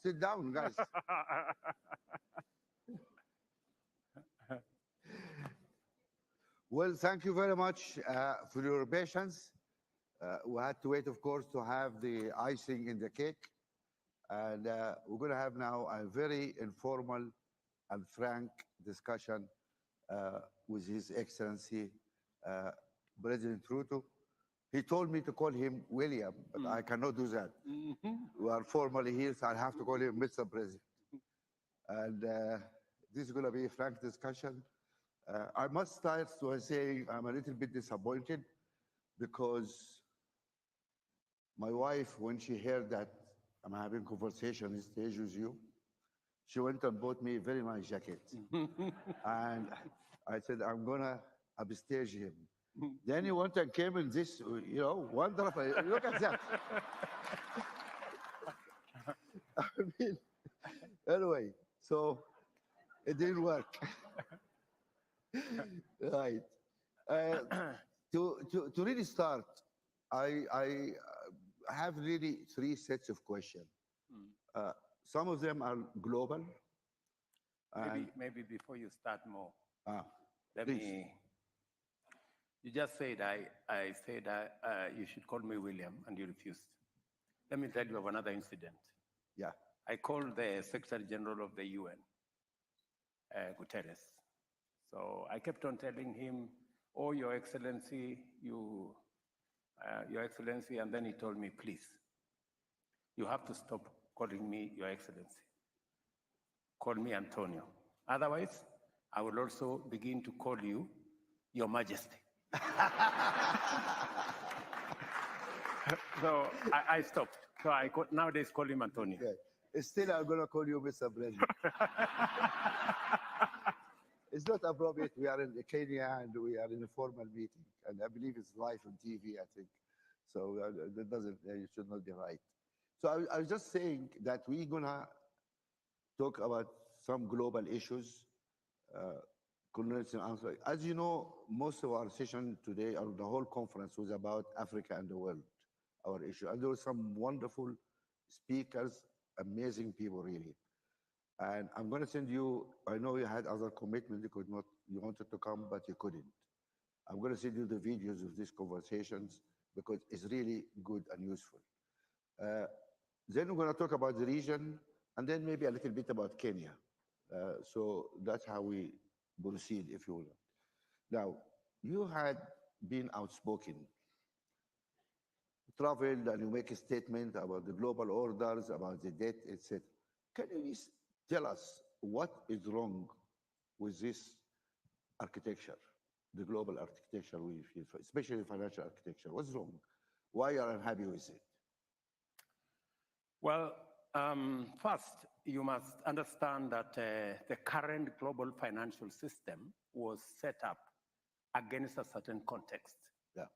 Sit down, guys. Well, thank you very much for your patience. We had to wait, of course, to have the icing in the cake. And we're going to have now a very informal and frank discussion with His Excellency President Ruto. He told me to call him William, but I cannot do that. We are formally here, so I have to call him Mr. President. And this is going to be a frank discussion. I must start by saying I'm a little bit disappointed because my wife, when she heard that I'm having a conversation on stage with you, she went and bought me a very nice jacket. And I said, I'm going to upstage him. Then he went and came in this, wonderful. Look at that. I mean, anyway, so it didn't work. Right. To really start, I have really three sets of questions. Some of them are global. Maybe before you start more, let please. me. You just said I said you should call me William, and you refused. Let me tell you of another incident. Yeah. I called the Secretary General of the UN, Guterres. So I kept on telling him, "Oh, Your Excellency, Your Excellency," and then he told me, "Please, you have to stop calling me Your Excellency. Call me Antonio. Otherwise, I will also begin to call you Your Majesty." So I stopped. So nowadays call him Antonio. Okay. Still, I'm going to call you Mr. President. It's not appropriate. We are in Kenya and we are in a formal meeting. And I believe it's live on TV, I think. So that doesn't, it should not be right. So I was just saying that we're going to talk about some global issues. As you know, most of our session today, or the whole conference, was about Africa and the world, our issue. And there were some wonderful speakers, amazing people, really. And I'm going to send you, I know you had other commitments, you wanted to come, but you couldn't. I'm going to send you the videos of these conversations because it's really good and useful. Then we're going to talk about the region, and then maybe a little bit about Kenya. So that's how we proceed, if you will. Now, you had been outspoken, traveled, and you make a statement about the global orders, about the debt, etc. Can you tell us what is wrong with this architecture, the global architecture, especially financial architecture? What's wrong? Why are you unhappy with it? Well, first, you must understand that the current global financial system was set up against a certain context. Yeah.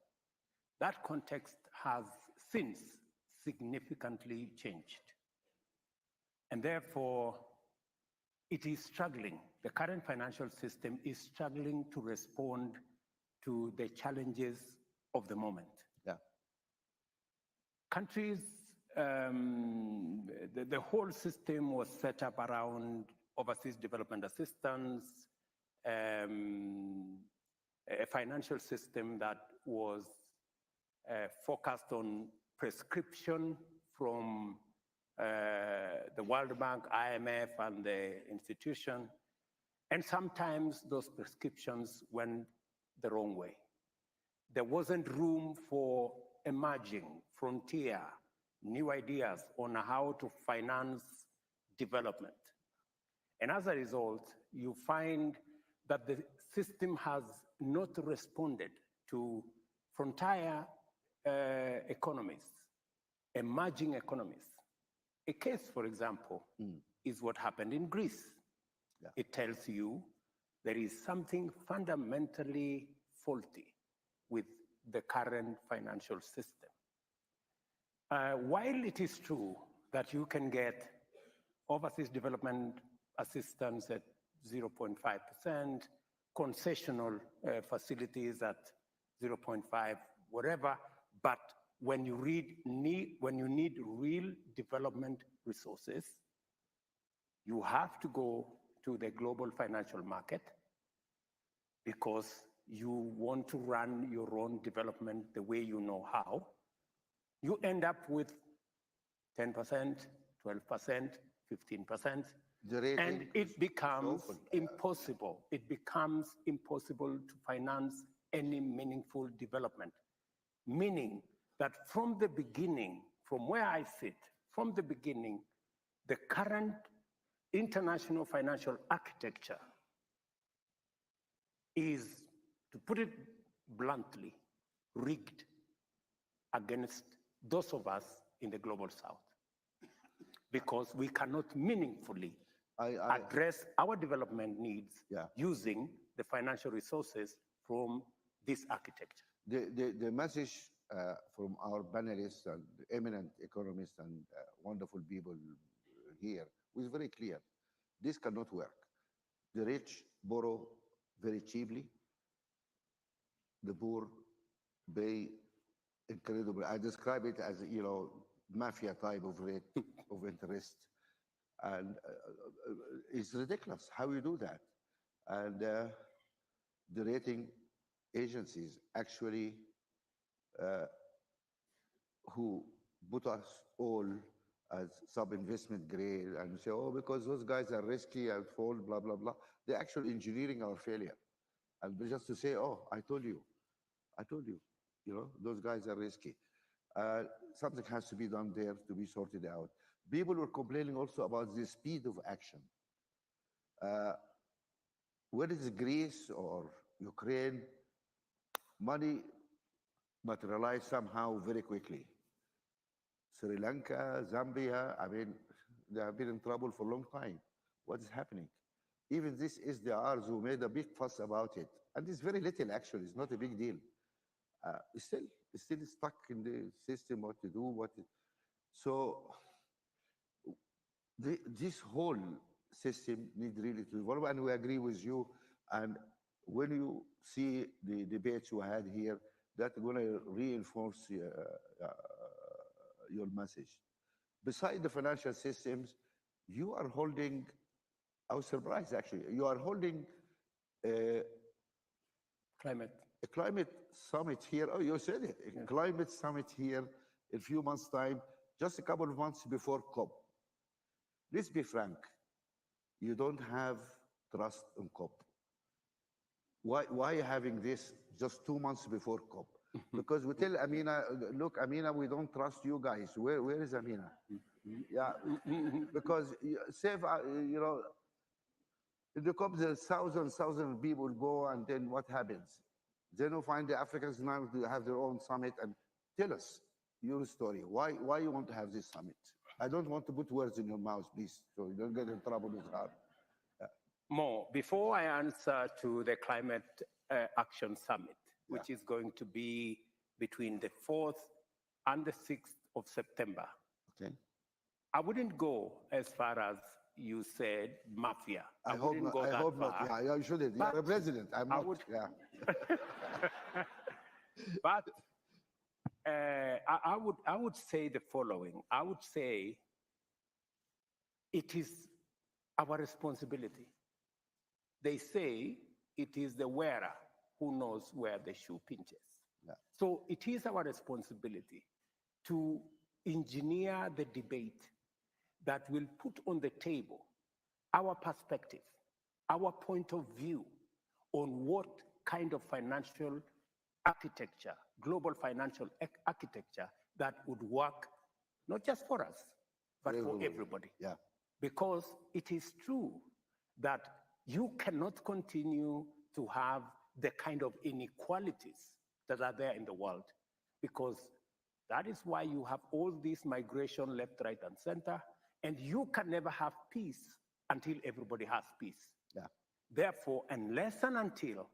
That context has since significantly changed. And therefore, it is struggling. The current financial system is struggling to respond to the challenges of the moment. Yeah. Countries, the whole system was set up around overseas development assistance, a financial system that was focused on prescription from the World Bank, IMF, and the institution. And sometimes those prescriptions went the wrong way. There wasn't room for emerging frontier, new ideas on how to finance development. And as a result, you find that the system has not responded to frontier economies, emerging economies. A case, for example, is what happened in Greece. Yeah. It tells you there is something fundamentally faulty with the current financial system. While it is true that you can get overseas development assistance at 0.5%, concessional facilities at 0.5, whatever, but when you need real development resources, You have to go to the global financial market because you want to run your own development the way you know how. You end up with 10%, 12%, 15%, and it becomes impossible. It becomes impossible to finance any meaningful development, meaning that from the beginning, from where I sit, from the beginning, the current international financial architecture is, to put it bluntly, rigged against those of us in the global south, because we cannot meaningfully address our development needs using the financial resources from this architecture. The message from our panelists and eminent economists and wonderful people here was very clear. This cannot work. The rich borrow very cheaply. The poor pay incredibly. I describe it as, you know, mafia type of rate of interest. And it's ridiculous how you do that. And the rating agencies actually who put us all as sub-investment grade and say, oh, because those guys are risky and fall, blah, blah, blah. They're actually engineering our failure. And just to say, oh, I told you, you know, those guys are risky. Something has to be done there to be sorted out. People were complaining also about the speed of action. Where is Greece or Ukraine? Money materialized somehow very quickly. Sri Lanka, Zambia, I mean, they have been in trouble for a long time. What is happening? Even this SDRs who made a big fuss about it, and it's very little actually, it's not a big deal. It's still stuck in the system, what to do, so this whole system needs really to evolve, and we agree with you. And when you see the debates you had here, that's going to reinforce your message. Besides the financial systems, you are holding, I was surprised actually, you are holding a climate summit here. Oh, you said it, a climate summit here in a few months' time, just a couple of months before COP. Let's be frank, you don't have trust in COP. Why having this just 2 months before COP? Because we tell Amina, look, Amina, we don't trust you guys. Where is Amina? Yeah, because you know, in the COP, there's thousands of people go, and then what happens? Then you find the Africans now to have their own summit. And tell us your story. Why you want to have this summit? I don't want to put words in your mouth, please, so you don't get in trouble with her. More, before I answer to the Climate Action Summit, which is going to be between the 4th and the 6th of September. Okay. I wouldn't go as far as you said, mafia. I hope wouldn't not. go I that hope far. not. Yeah, you shouldn't. You're a president. I'm not. Yeah. But I would say the following. I would say it is our responsibility. They say it is the wearer who knows where the shoe pinches. Yeah. So it is our responsibility to engineer the debate that will put on the table our perspective, our point of view on what kind of financial architecture, global financial architecture that would work not just for us, but for everybody. Yeah. Because it is true that you cannot continue to have the kind of inequalities that are there in the world, because that is why you have all this migration left, right, and center, and you can never have peace until everybody has peace. Yeah. Therefore, unless and until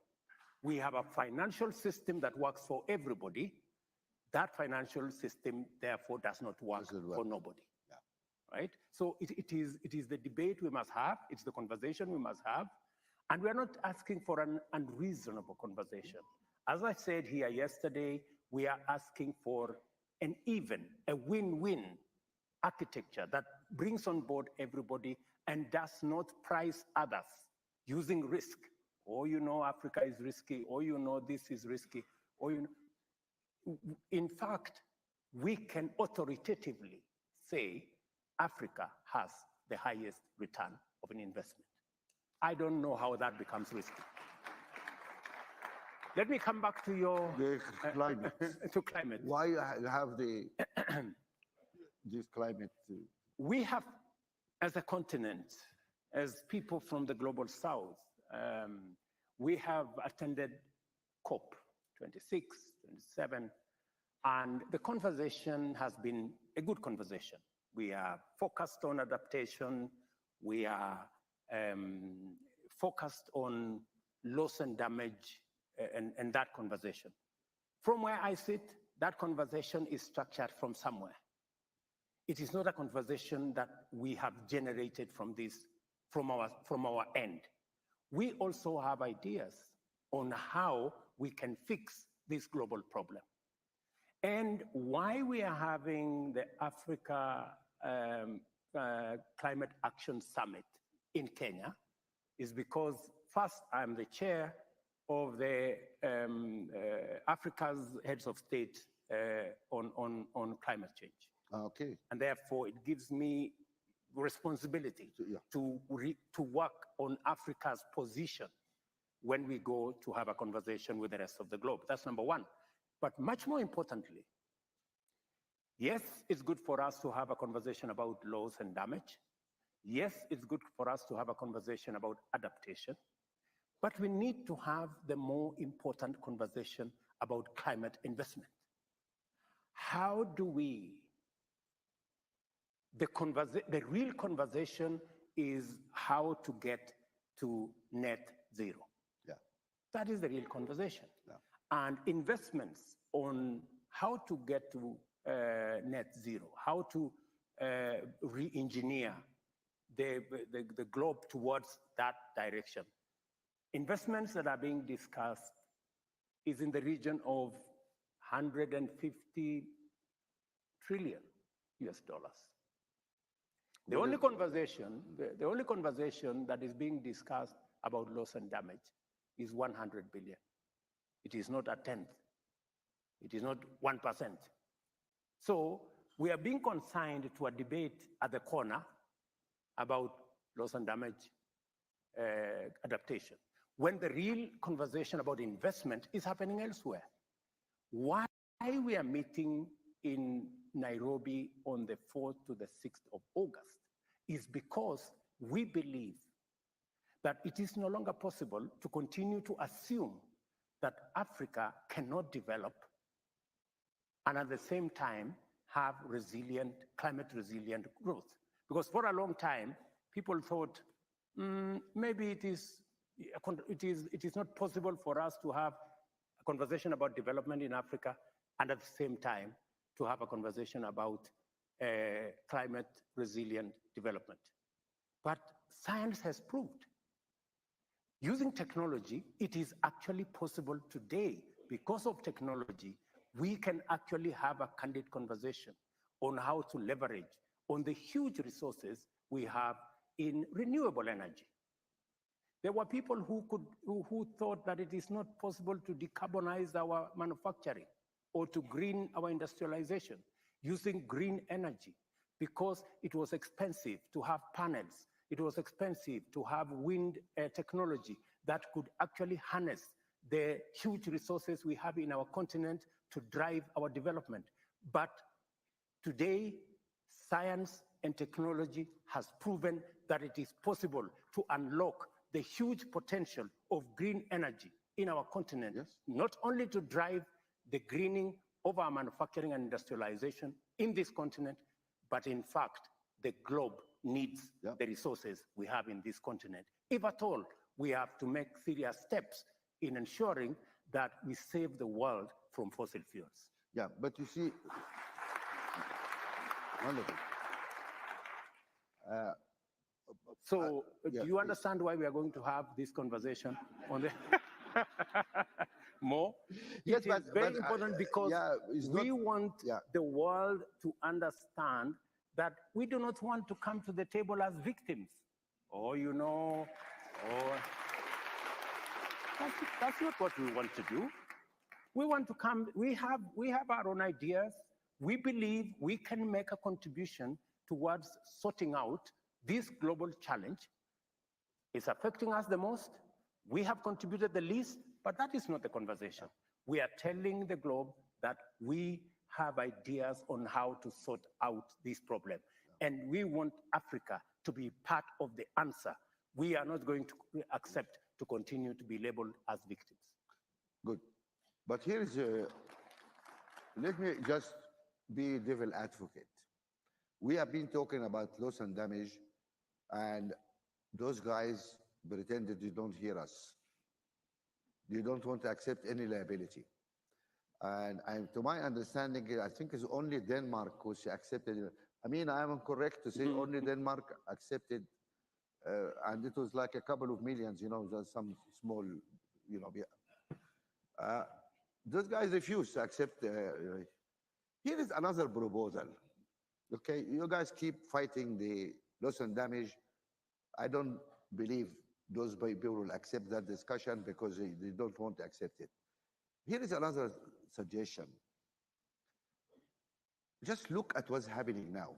we have a financial system that works for everybody, that financial system therefore does not work for nobody. Yeah. Right? So it is the debate we must have, it's the conversation we must have, and we're not asking for an unreasonable conversation. As I said here yesterday, we are asking for an even, a win-win architecture that brings on board everybody and does not price others using risk. Or you know Africa is risky, or you know this is risky, or you know. In fact, we can authoritatively say Africa has the highest return of an investment. I don't know how that becomes risky. Let me come back to your climate. to climate. Why have the this climate? We have, as a continent, as people from the global south, we have attended COP 26, 27, and the conversation has been a good conversation. We are focused on adaptation. We are focused on loss and damage and that conversation. From where I sit, that conversation is structured from somewhere. It is not a conversation that we have generated from our end. We also have ideas on how we can fix this global problem. And why we are having the Africa Climate Action Summit in Kenya is because first, I'm the chair of the Africa's heads of state on climate change. Okay. And therefore, it gives me responsibility to work on Africa's position when we go to have a conversation with the rest of the globe. That's number one. But much more importantly, yes, it's good for us to have a conversation about loss and damage. Yes, it's good for us to have a conversation about adaptation. But we need to have the more important conversation about climate investment. How do we, the real conversation is how to get to net zero. Yeah. That is the real conversation. Yeah. And investments on how to get to net zero, how to re-engineer the globe towards that direction. Investments that are being discussed is in the region of 150 trillion US dollars. The only conversation that is being discussed about loss and damage is 100 billion. It is not a tenth. It is not 1%. So we are being consigned to a debate at the corner about loss and damage adaptation, when the real conversation about investment is happening elsewhere. Why we are meeting in Nairobi on the 4th to the 6th of August is because we believe that it is no longer possible to continue to assume that Africa cannot develop and at the same time have resilient, climate resilient growth. Because for a long time, people thought maybe it is not possible for us to have a conversation about development in Africa and at the same time to have a conversation about climate resilient development. But science has proved, using technology, it is actually possible today. Because of technology, we can actually have a candid conversation on how to leverage on the huge resources we have in renewable energy. There were people who thought that it is not possible to decarbonize our manufacturing or to green our industrialization using green energy because it was expensive to have panels. It was expensive to have wind technology that could actually harness the huge resources we have in our continent to drive our development. But today, science and technology has proven that it is possible to unlock the huge potential of green energy in our continent, yes, not only to drive the greening of our manufacturing and industrialization in this continent, but in fact, the globe needs the resources we have in this continent. If at all, we have to make serious steps in ensuring that we save the world from fossil fuels. Yeah, but you see, wonderful. Do you understand why we are going to have this conversation on the more? Yes, it is very important because we want the world to understand that we do not want to come to the table as victims, or that's not what we want to do. We want to come, we have our own ideas. We believe we can make a contribution towards sorting out this global challenge. It's affecting us the most. We have contributed the least, but that is not the conversation. We are telling the globe that we have ideas on how to sort out this problem. And we want Africa to be part of the answer. We are not going to accept to continue to be labeled as victims. Good. But here is let me just be devil advocate. We have been talking about loss and damage, and those guys pretended they don't hear us. They don't want to accept any liability. And to my understanding, I think it's only Denmark who's accepted. I mean, I am correct to say only Denmark accepted, and it was like a couple of millions, just some small, those guys refuse to accept. Here is another proposal. Okay, you guys keep fighting the loss and damage. I don't believe those people will accept that discussion because they don't want to accept it. Here is another suggestion. Just look at what's happening now.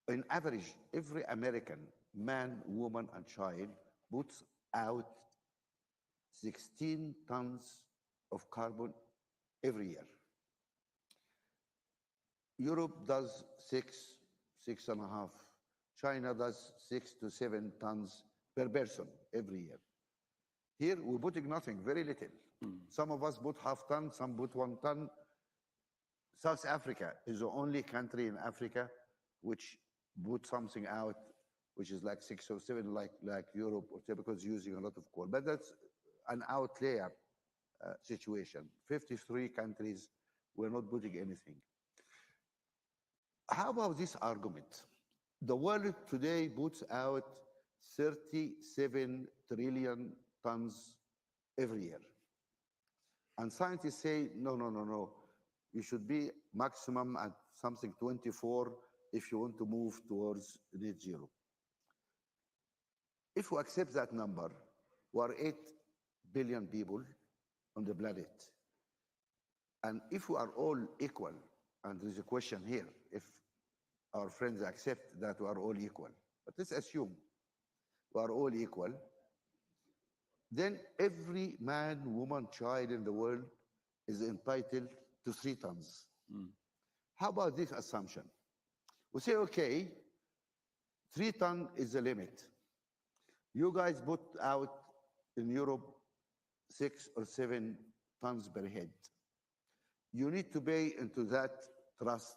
On average, every American man, woman, and child puts out 16 tons of carbon every year. Europe does 6.5. China does 6 to 7 tons per person every year. Here, we're putting nothing, very little. Some of us put half ton, some put 1 ton. South Africa is the only country in Africa which put something out, which is like 6 or 7, like Europe, or because using a lot of coal. But that's an outlier situation. 53 countries were not putting anything. How about this argument? The world today puts out 37 trillion tons every year. And scientists say, no. You should be maximum at something 24 if you want to move towards net zero. If we accept that number, we are 8 billion people on the planet. And if we are all equal, and there's a question here, if our friends accept that we are all equal, but let's assume we are all equal, then every man, woman, child in the world is entitled to 3 tons. How about this assumption? We say, okay, 3 tons is the limit. You guys put out in Europe 6 or 7 tons per head. You need to pay into that trust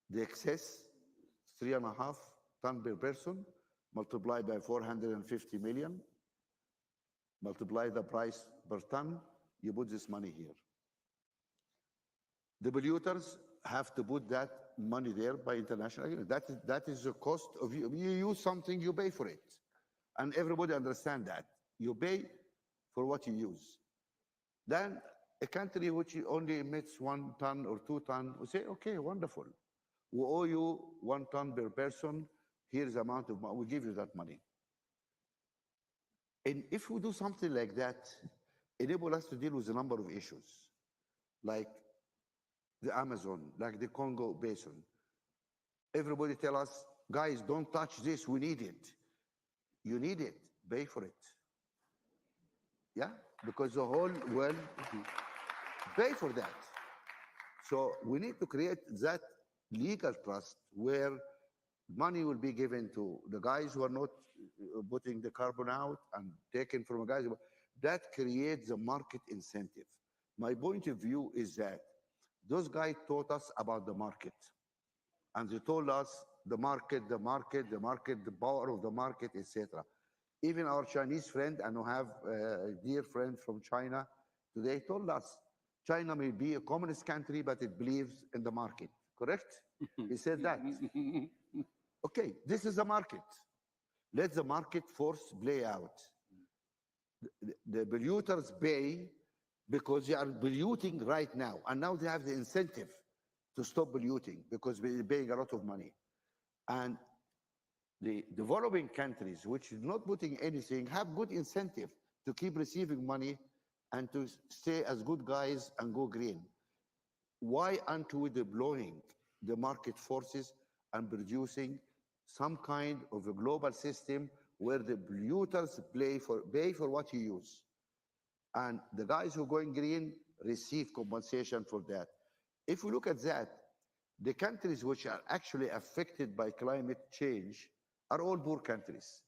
the excess, 3.5 tons per person, multiplied by 450 million, multiply the price per ton, you put this money here. The polluters have to put that money there by international agreement. That is the cost of you. You use something, you pay for it. And everybody understand that. You pay for what you use. Then a country which only emits 1 ton or 2 tons will say, okay, wonderful. We owe you 1 ton per person. Here's the amount of money. We'll give you that money. And if we do something like that, enable us to deal with a number of issues, like the Amazon, like the Congo Basin. Everybody tell us, guys, don't touch this, we need it. You need it, pay for it. Yeah, because the whole world pay for that. So we need to create that legal trust where money will be given to the guys who are not putting the carbon out and taken from the guys. That creates a market incentive. My point of view is that those guys taught us about the market. And they told us the market, the power of the market, etc. Even our Chinese friend, and we have a dear friend from China today, told us China may be a communist country, but it believes in the market. Correct? He said that. Okay, this is the market. Let the market force play out. The polluters pay because they are polluting right now, and now they have the incentive to stop polluting because we're paying a lot of money. And the developing countries, which is not putting anything, have good incentive to keep receiving money and to stay as good guys and go green. Why aren't we deploying the market forces and producing some kind of a global system where the polluters pay for what you use? And the guys who are going green receive compensation for that. If we look at that, the countries which are actually affected by climate change are all poor countries.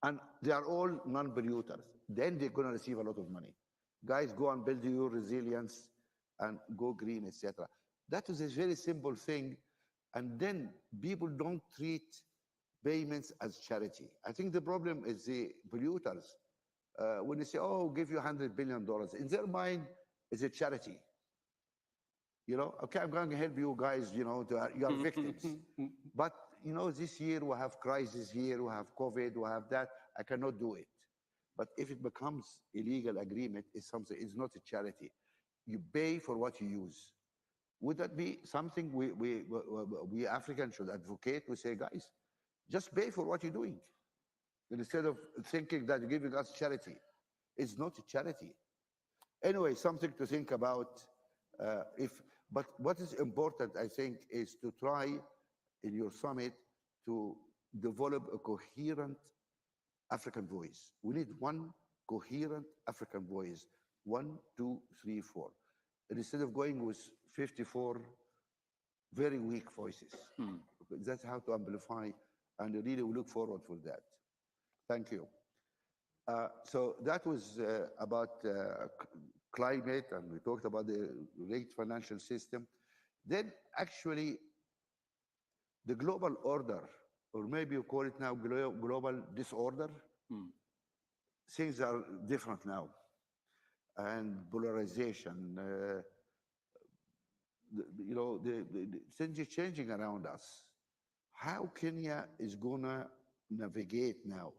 And they are all non-polluters. Then they're going to receive a lot of money. Guys, go and build your resilience and go green, etc. That is a very simple thing. And then people don't treat payments as charity. I think the problem is the polluters. When they say, oh, give you $100 billion, in their mind, it's a charity. You know, okay, I'm going to help you guys, you know, you are victims. But, you know, this year we have crisis here, we have COVID, we have that. I cannot do it. But if it becomes illegal agreement, it's something, it's not a charity. You pay for what you use. Would that be something we Africans should advocate? We say, guys, just pay for what you're doing. Instead of thinking that you're giving us charity. It's not a charity. Anyway, something to think about. But what is important, I think, is to try in your summit to develop a coherent African voice. We need one coherent African voice. 1, 2, 3, 4. And instead of going with 54 very weak voices. That's how to amplify, and really we look forward for that. Thank you. So that was about climate, and we talked about the rigged financial system. Then actually, the global order, or maybe you call it now global disorder, things are different now. And polarization, you know, the things are changing around us. How Kenya is gonna navigate now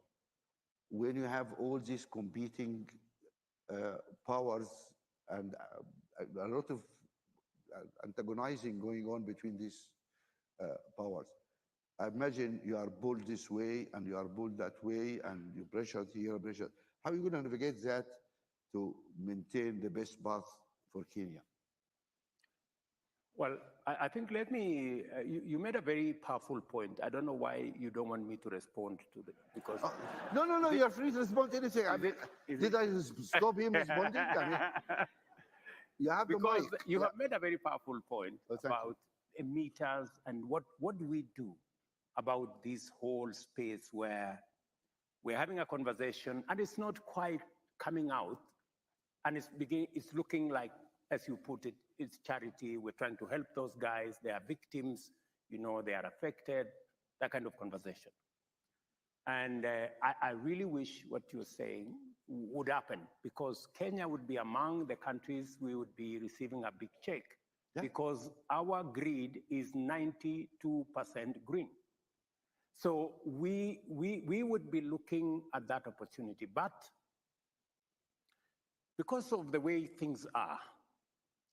when you have all these competing powers and a lot of antagonizing going on between these powers? I imagine you are pulled this way and you are pulled that way and you pressured here, pressured. How are you going to navigate that to maintain the best path for Kenya? Well, I think let me, you made a very powerful point. I don't know why you don't want me to respond to it, because... No, you're free to respond to anything. Did I stop him responding? You have because the mic. You have made a very powerful point about you. emitters and what do we do about this whole space where we're having a conversation and it's not quite coming out, and it's looking like, as you put it, it's charity. We're trying to help those guys. They are victims, you know, they are affected, that kind of conversation. And I really wish what you're saying would happen, because Kenya would be among the countries we would be receiving a big check, because our grid is 92% green. So we would be looking at that opportunity. But because of the way things are,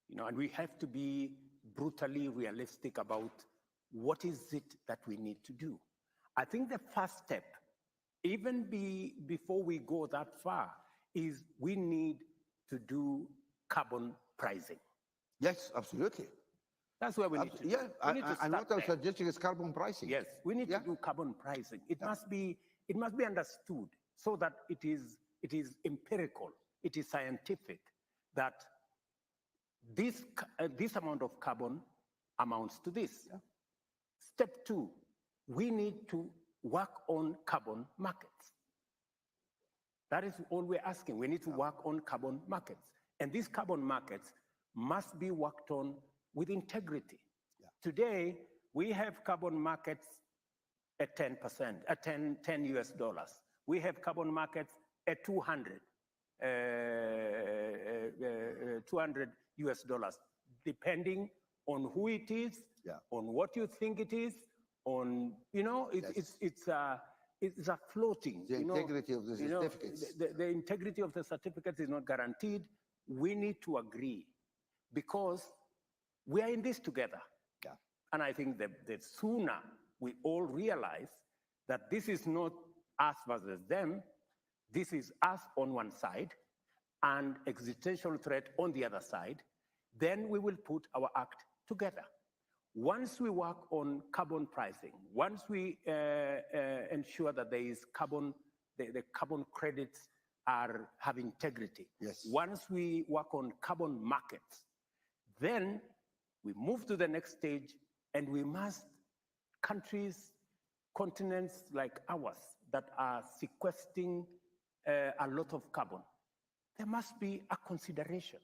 you know, and we have to be brutally realistic about what is it that we need to do. I think the first step, even before we go that far, is we need to do carbon pricing. Yes, absolutely. That's where we need to. And what I'm suggesting is carbon pricing. Yes, we need to do carbon pricing. It must be understood so that it is empirical, it is scientific, that this amount of carbon amounts to this. Step 2, we need to work on carbon markets. That is all we're asking. We need to work on carbon markets. And these carbon markets must be worked on with integrity. Today, we have carbon markets at 10%, at 10 US dollars. We have carbon markets at 200 US dollars, depending on who it is, on what you think it is, on, you know, it's a floating. The integrity of the certificates. The integrity of the certificates is not guaranteed. We need to agree, because we are in this together. Yeah. And I think that the sooner we all realize that this is not us versus them, this is us on one side and existential threat on the other side, then we will put our act together. Once we work on carbon pricing, once we ensure that there is carbon, the carbon credits have integrity. Yes. Once we work on carbon markets, then we move to the next stage, and we must, countries, continents like ours that are sequestering a lot of carbon, there must be a consideration,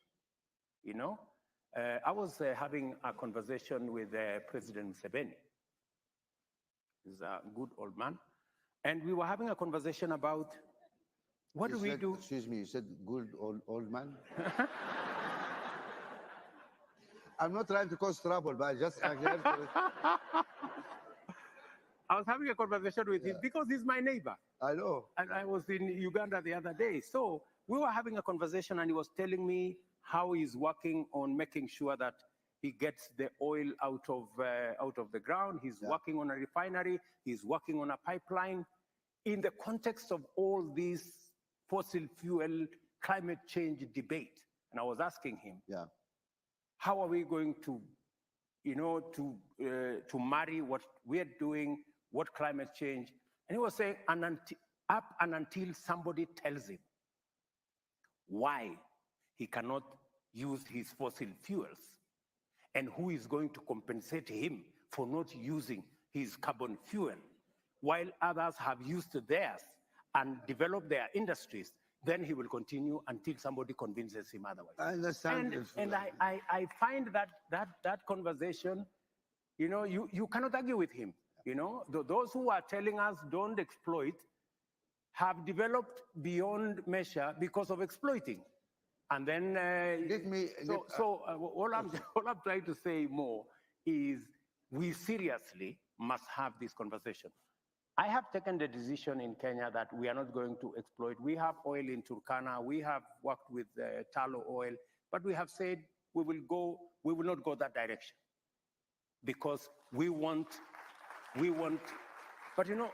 you know? I was having a conversation with President Museveni. He's a good old man. And we were having a conversation about what do we do? Excuse me, you said good old man? I'm not trying to cause trouble, but I just... I was having a conversation with him because he's my neighbor. I know. And I was in Uganda the other day. So we were having a conversation, and he was telling me how he's working on making sure that he gets the oil out of the ground. He's working on a refinery. He's working on a pipeline. In the context of all this fossil fuel climate change debate, and I was asking him, how are we going to, you know, to marry what we are doing, what climate change? And he was saying, up and until somebody tells him why he cannot use his fossil fuels, and who is going to compensate him for not using his carbon fuel, while others have used theirs and developed their industries, then he will continue until somebody convinces him otherwise. I understand. And I find that conversation, you know, you cannot argue with him. You know, those who are telling us don't exploit have developed beyond measure because of exploiting. And then, all I'm trying to say more is we seriously must have this conversation. I have taken the decision in Kenya that we are not going to exploit. We have oil in Turkana. We have worked with tallow oil, but we have said we will not go that direction because we want. But you know,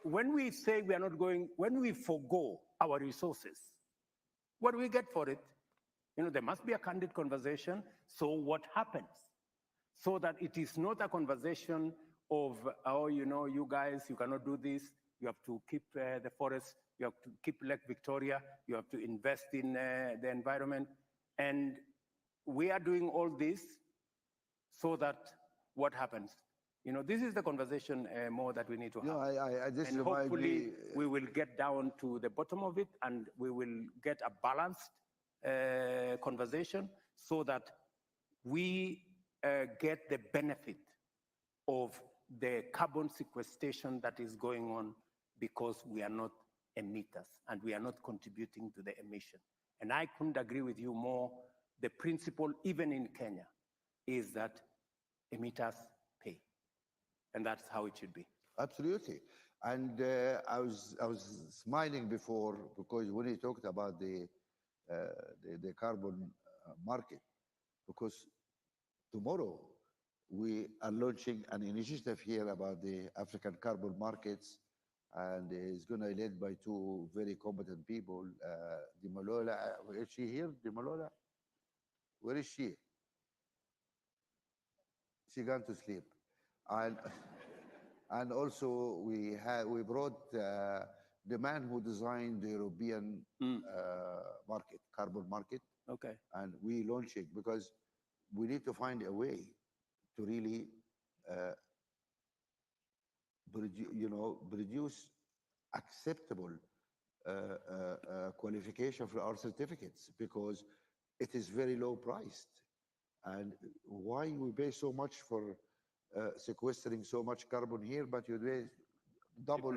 when we say we are not going, when we forgo our resources, what do we get for it? You know, there must be a candid conversation. So what happens? So that it is not a conversation of, oh, you know, you guys, you cannot do this. You have to keep the forest. You have to keep Lake Victoria. You have to invest in the environment. And we are doing all this so that what happens? You know, this is the conversation more that we need to have. No, and hopefully we will get down to the bottom of it, and we will get a balanced conversation so that we get the benefit of the carbon sequestration that is going on because we are not emitters and we are not contributing to the emission. And I couldn't agree with you more. The principle, even in Kenya, is that emitters pay. And that's how it should be. Absolutely. And I was smiling before because when you talked about the carbon market, because tomorrow we are launching an initiative here about the African carbon markets, and it's going to be led by two very competent people. Dimalola, is she here? Dimalola? Where is she? She gone to sleep. And also we brought the man who designed the European market, carbon market. Okay. And we launch it because we need to find a way to really produce acceptable qualification for our certificates, because it is very low priced. And why we pay so much for sequestering so much carbon here, but you pay double,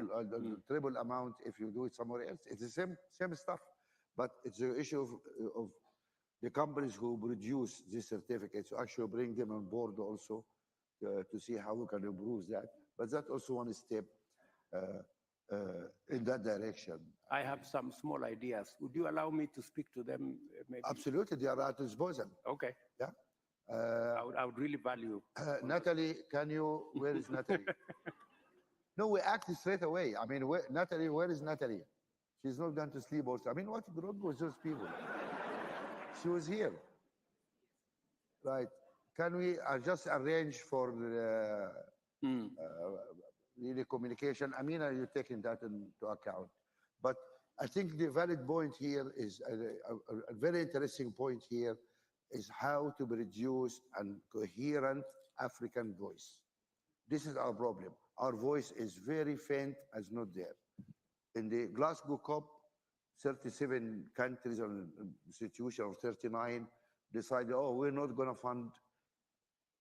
triple amount if you do it somewhere else? It's the same stuff, but it's the issue of the companies who produce these certificates to actually bring them on board also to see how we can improve that. But that's also one step in that direction. I have some small ideas. Would you allow me to speak to them? Maybe? Absolutely, they are at disposal. Okay. Yeah. I would really value. Natalie, where is Natalie? No, we acted straight away. I mean, Natalie, where is Natalie? She's not going to sleep also. I mean, what's wrong with those people? She was here. Right. Can we just arrange for really communication? I mean, are you taking that into account? But I think the valid point here is a very interesting point here is how to produce a coherent African voice. This is our problem. Our voice is very faint, as not there. In the Glasgow COP, 37 countries on institution of 39 decided, oh, we're not going to fund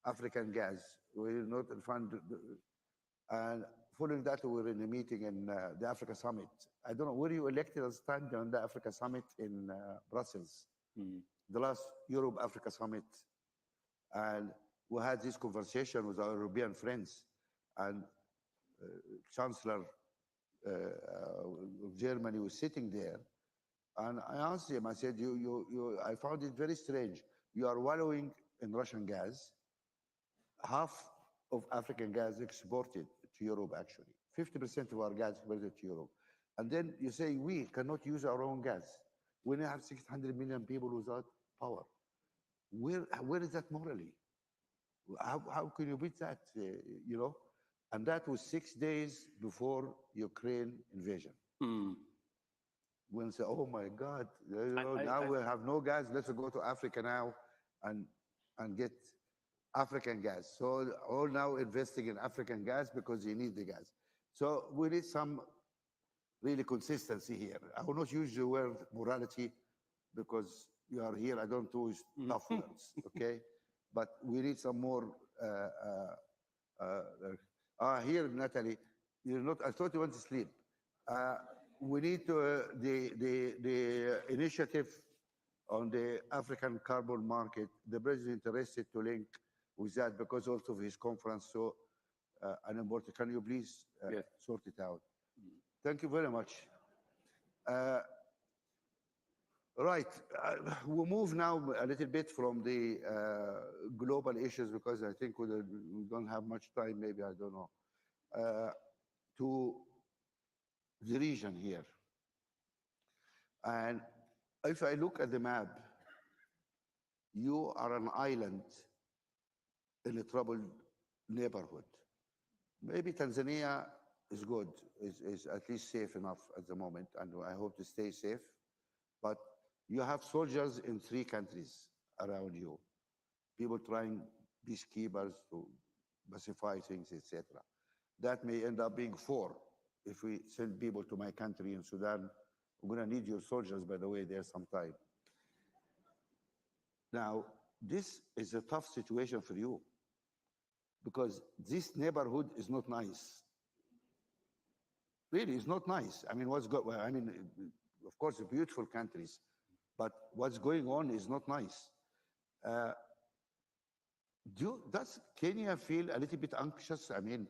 African gas. We're not fund. And following that, we were in a meeting in the Africa Summit. I don't know, were you elected as stand on the Africa Summit in Brussels? The last Europe-Africa Summit. And we had this conversation with our European friends. And Chancellor of Germany was sitting there. And I asked him, I said, I found it very strange. You are wallowing in Russian gas. Half of African gas exported to Europe, actually. 50% of our gas exported to Europe. And then you say, we cannot use our own gas. We now have 600 million people without power. Where is that morally? How can you beat that, you know? And that was 6 days before Ukraine invasion. When they say, oh my God, now we have no gas, let's go to Africa now and get African gas. So all now investing in African gas because you need the gas. So we need some really consistency here. I will not use the word morality because you are here, I don't use tough words, okay? But we need some more, here, Natalie, you're not, I thought you went to sleep. We need the initiative on the African carbon market. The president is interested to link with that because also of his conference, so unimportant. Can you please sort it out? Thank you very much. Right, we'll move now a little bit from the global issues because I think we don't have much time, maybe, I don't know, to the region here. And if I look at the map, you are an island in a troubled neighborhood. Maybe Tanzania is good, is at least safe enough at the moment, and I hope to stay safe. But you have soldiers in 3 countries around you, people trying, peacekeepers to pacify things, etc. That may end up being 4. If we send people to my country in Sudan, we're going to need your soldiers, by the way, there sometime. Now, this is a tough situation for you because this neighborhood is not nice. Really, it's not nice. I mean, of course, beautiful countries, but what's going on is not nice. Does Kenya feel a little bit anxious? I mean,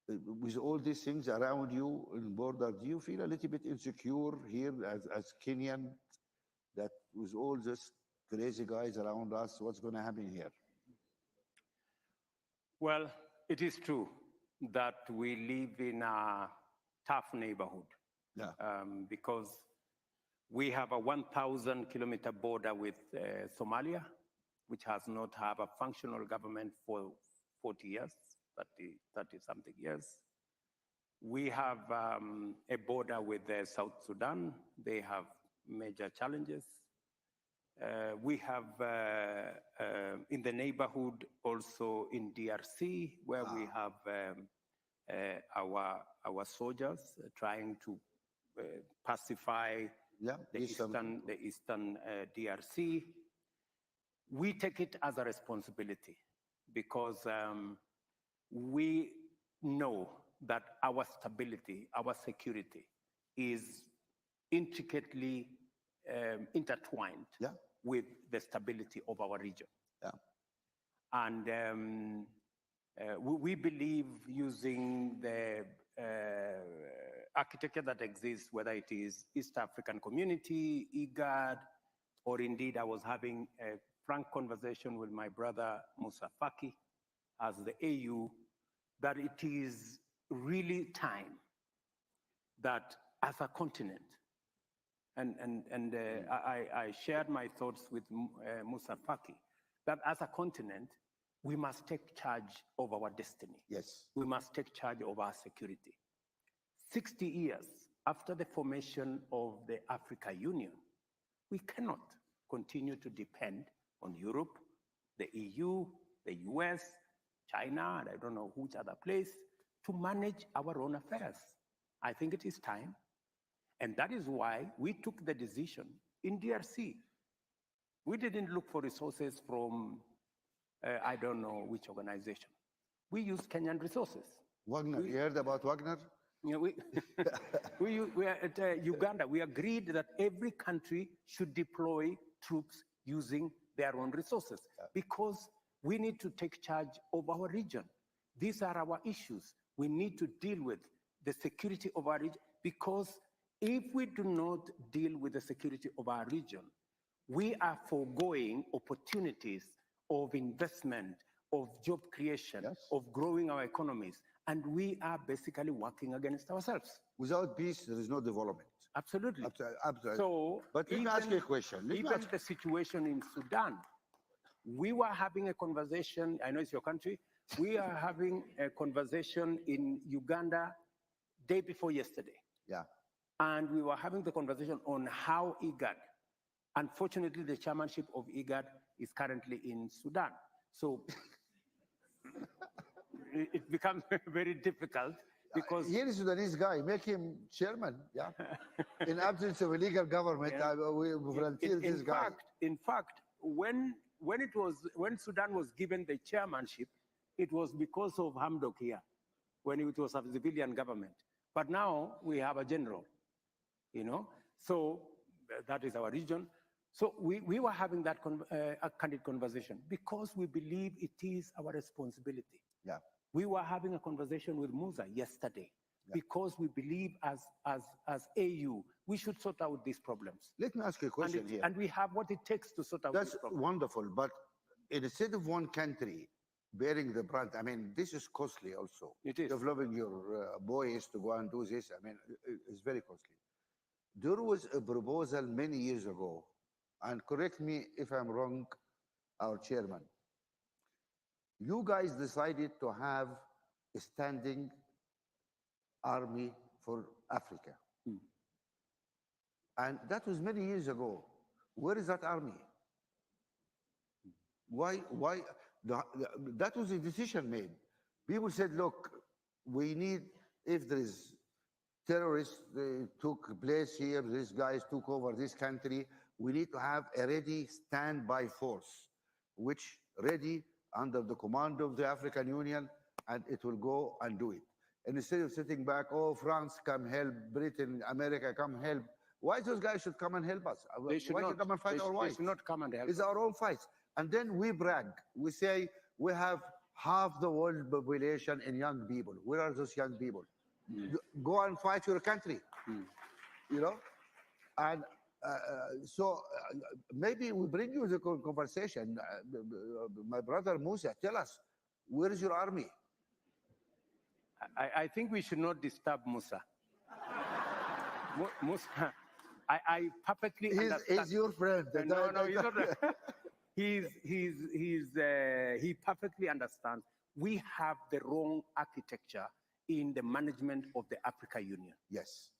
with all these things around you in border, do you feel a little bit insecure here as Kenyan that with all these crazy guys around us, what's going to happen here? Well, it is true that we live in a tough neighborhood because we have a 1,000-kilometer border with Somalia, which has not had a functional government for 40 years. 30-something years. We have a border with South Sudan. They have major challenges. We have in the neighborhood also in DRC, where we have our soldiers trying to pacify the eastern DRC. We take it as a responsibility because we know that our stability, our security is intricately intertwined with the stability of our region. And we believe using the architecture that exists, whether it is East African Community, IGAD, or indeed I was having a frank conversation with my brother Musa Faki as the AU that it is really time that as a continent, I shared my thoughts with Musa Faki, that as a continent, we must take charge of our destiny. Yes. We must take charge of our security. 60 years after the formation of the Africa Union, we cannot continue to depend on Europe, the EU, the US, China, and I don't know which other place, to manage our own affairs. I think it is time. And that is why we took the decision in DRC. We didn't look for resources from, I don't know which organization. We used Kenyan resources. Wagner, you heard about Wagner? You know, we are at Uganda. We agreed that every country should deploy troops using their own resources because we need to take charge of our region. These are our issues. We need to deal with the security of our region because if we do not deal with the security of our region, we are foregoing opportunities of investment, of job creation, of growing our economies. And we are basically working against ourselves. Without peace, there is no development. Absolutely. Absolutely. So, but let me ask you a question. Even the situation in Sudan, we were having a conversation, I know it's your country, we are having a conversation in Uganda day before yesterday. Yeah. And we were having the conversation on how IGAD, unfortunately the chairmanship of IGAD is currently in Sudan. So it becomes very difficult because here is a Sudanese guy, make him chairman. Yeah. In absence of a legal government, we volunteer this guy. In fact, when Sudan was given the chairmanship, it was because of Hamdok here, when it was a civilian government. But now we have a general, you know. So that is our region. So we were having that a candid conversation because we believe it is our responsibility. Yeah. We were having a conversation with Musa yesterday because we believe as AU, we should sort out these problems. Let me ask you a question here. And we have what it takes to sort out these problems. That's wonderful, but instead of one country bearing the brunt, I mean, this is costly also. It is. Developing your boys to go and do this, I mean, it's very costly. There was a proposal many years ago, and correct me if I'm wrong, our chairman. You guys decided to have a standing army for Africa. And that was many years ago. Where is that army? Why? That was a decision made. People said, look, we need, if there is terrorists took place here, these guys took over this country, we need to have a ready standby force, which ready under the command of the African Union, and it will go and do it. And instead of sitting back, oh, France, come help, Britain, America, come help. Why those guys should come and help us? They should not come and fight our fights? They should not come and help It's our own fights. And then we brag. We say we have half the world population in young people. Where are those young people? Go and fight your country, you know? And so maybe we bring you the conversation. My brother Musa, tell us, where is your army? I think we should not disturb Musa. Musa, I perfectly understand. He's your friend. No, he's not. He perfectly understands. We have the wrong architecture in the management of the Africa Union. Yes.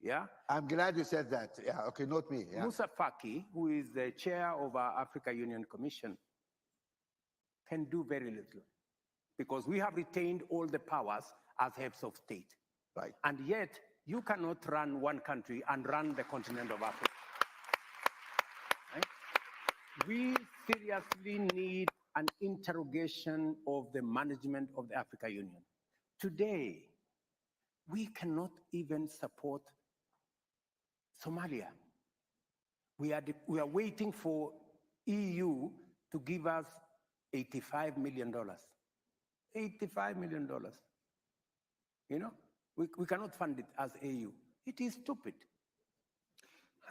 Yeah? I'm glad you said that. Yeah, okay, not me. Yeah. Musa Faki, who is the chair of our Africa Union Commission, can do very little because we have retained all the powers as heads of state. Right. And yet, you cannot run one country and run the continent of Africa. Right? We seriously need an interrogation of the management of the Africa Union. Today, we cannot even support Somalia. We are waiting for EU to give us $85 million. $85 million. You know, we cannot fund it as AU. It is stupid.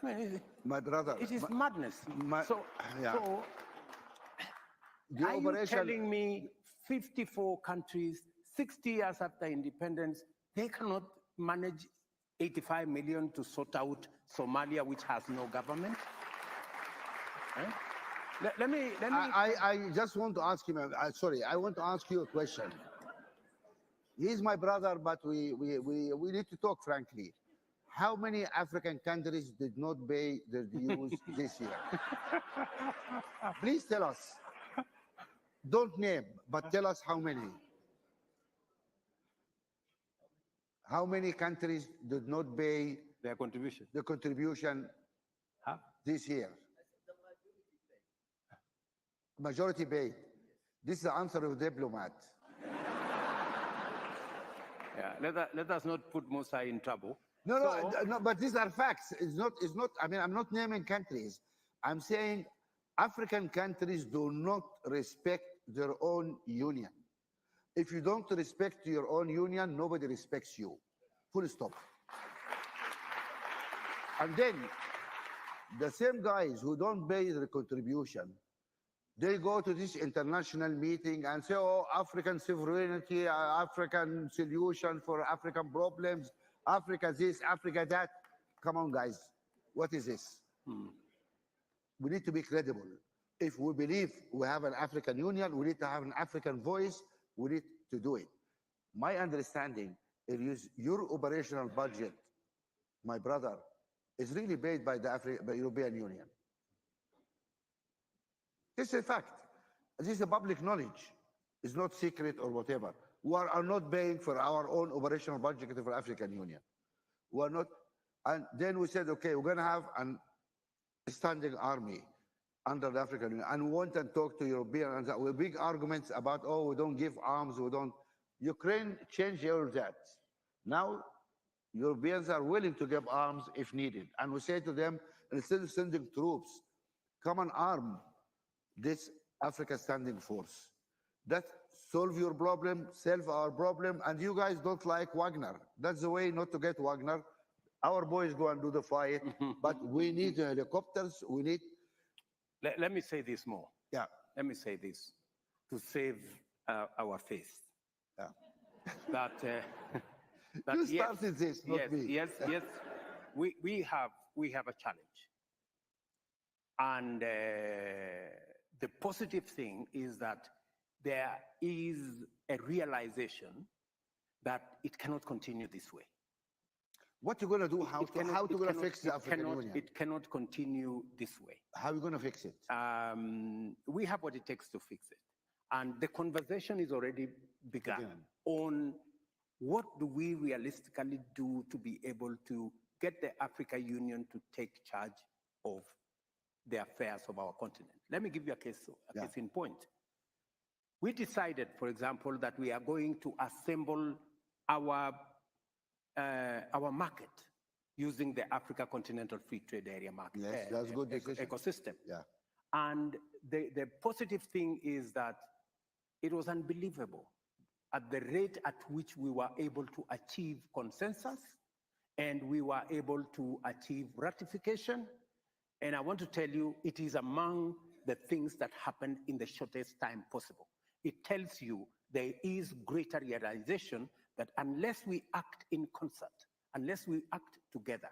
mean, My brother. it is madness. Yeah. So The are you operation, telling me 54 countries, 60 years after independence, they cannot manage 85 million to sort out Somalia, which has no government? Eh? Let me. I just want to ask him, sorry, I want to ask you a question. He's my brother, but we need to talk frankly. How many African countries did not pay their dues this year? Please tell us. Don't name, but tell us how many. How many countries did not pay their contribution? The contribution this year? Majority paid. This is the answer of a diplomat. Yeah, let us not put Musa in trouble. No, but these are facts. It's not, I mean, I'm not naming countries. I'm saying African countries do not respect their own union. If you don't respect your own union, nobody respects you. Full stop. And then the same guys who don't pay their contribution, they go to this international meeting and say, oh, African sovereignty, African solution for African problems, Africa this, Africa that. Come on, guys. What is this? We need to be credible. If we believe we have an African Union, we need to have an African voice, we need to do it. My understanding is your operational budget, my brother, is really paid by the European Union. This is a fact. This is a public knowledge. It's not secret or whatever. We are not paying for our own operational budget for African Union. We are not. And then we said, okay, we're going to have a standing army under the African Union. And we want to talk to Europeans with big arguments about, oh, we don't give arms, we don't. Ukraine changed all that. Now, Europeans are willing to give arms if needed. And we say to them, instead of sending troops, come and arm this Africa Standing Force. That solve your problem, solve our problem, and you guys don't like Wagner. That's the way not to get Wagner. Our boys go and do the fight, but we need helicopters, we need... Let me say this more. Yeah. Let me say this to save our face. Yeah. That you started this, not me. Yes. We have a challenge. And the positive thing is that there is a realization that it cannot continue this way. What are you going to do? How to going to fix the African Union? It cannot continue this way. How are you going to fix it? We have what it takes to fix it. And the conversation is already begun on what do we realistically do to be able to get the African Union to take charge of the affairs of our continent. Let me give you a case in point. We decided, for example, that we are going to assemble our market using the Africa Continental Free Trade Area market. Yes, that's good decision. Ecosystem. Yeah. And the positive thing is that it was unbelievable at the rate at which we were able to achieve consensus and we were able to achieve ratification. And I want to tell you, it is among the things that happened in the shortest time possible. It tells you there is greater realization that unless we act in concert, unless we act together,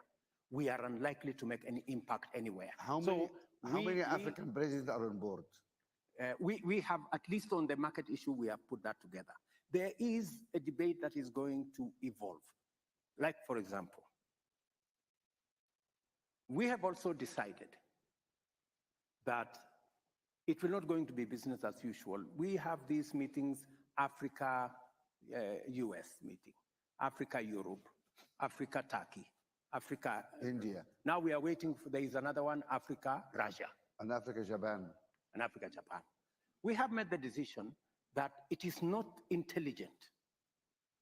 we are unlikely to make any impact anywhere. How many African presidents are on board? We have, at least on the market issue, we have put that together. There is a debate that is going to evolve. Like, for example, we have also decided that it will not going to be business as usual. We have these meetings, Africa, US meeting, Africa, Europe, Africa, Turkey, Africa, India. Now we are waiting for, there is another one, Africa, Russia. And Africa, Japan. And Africa, Japan. We have made the decision that it is not intelligent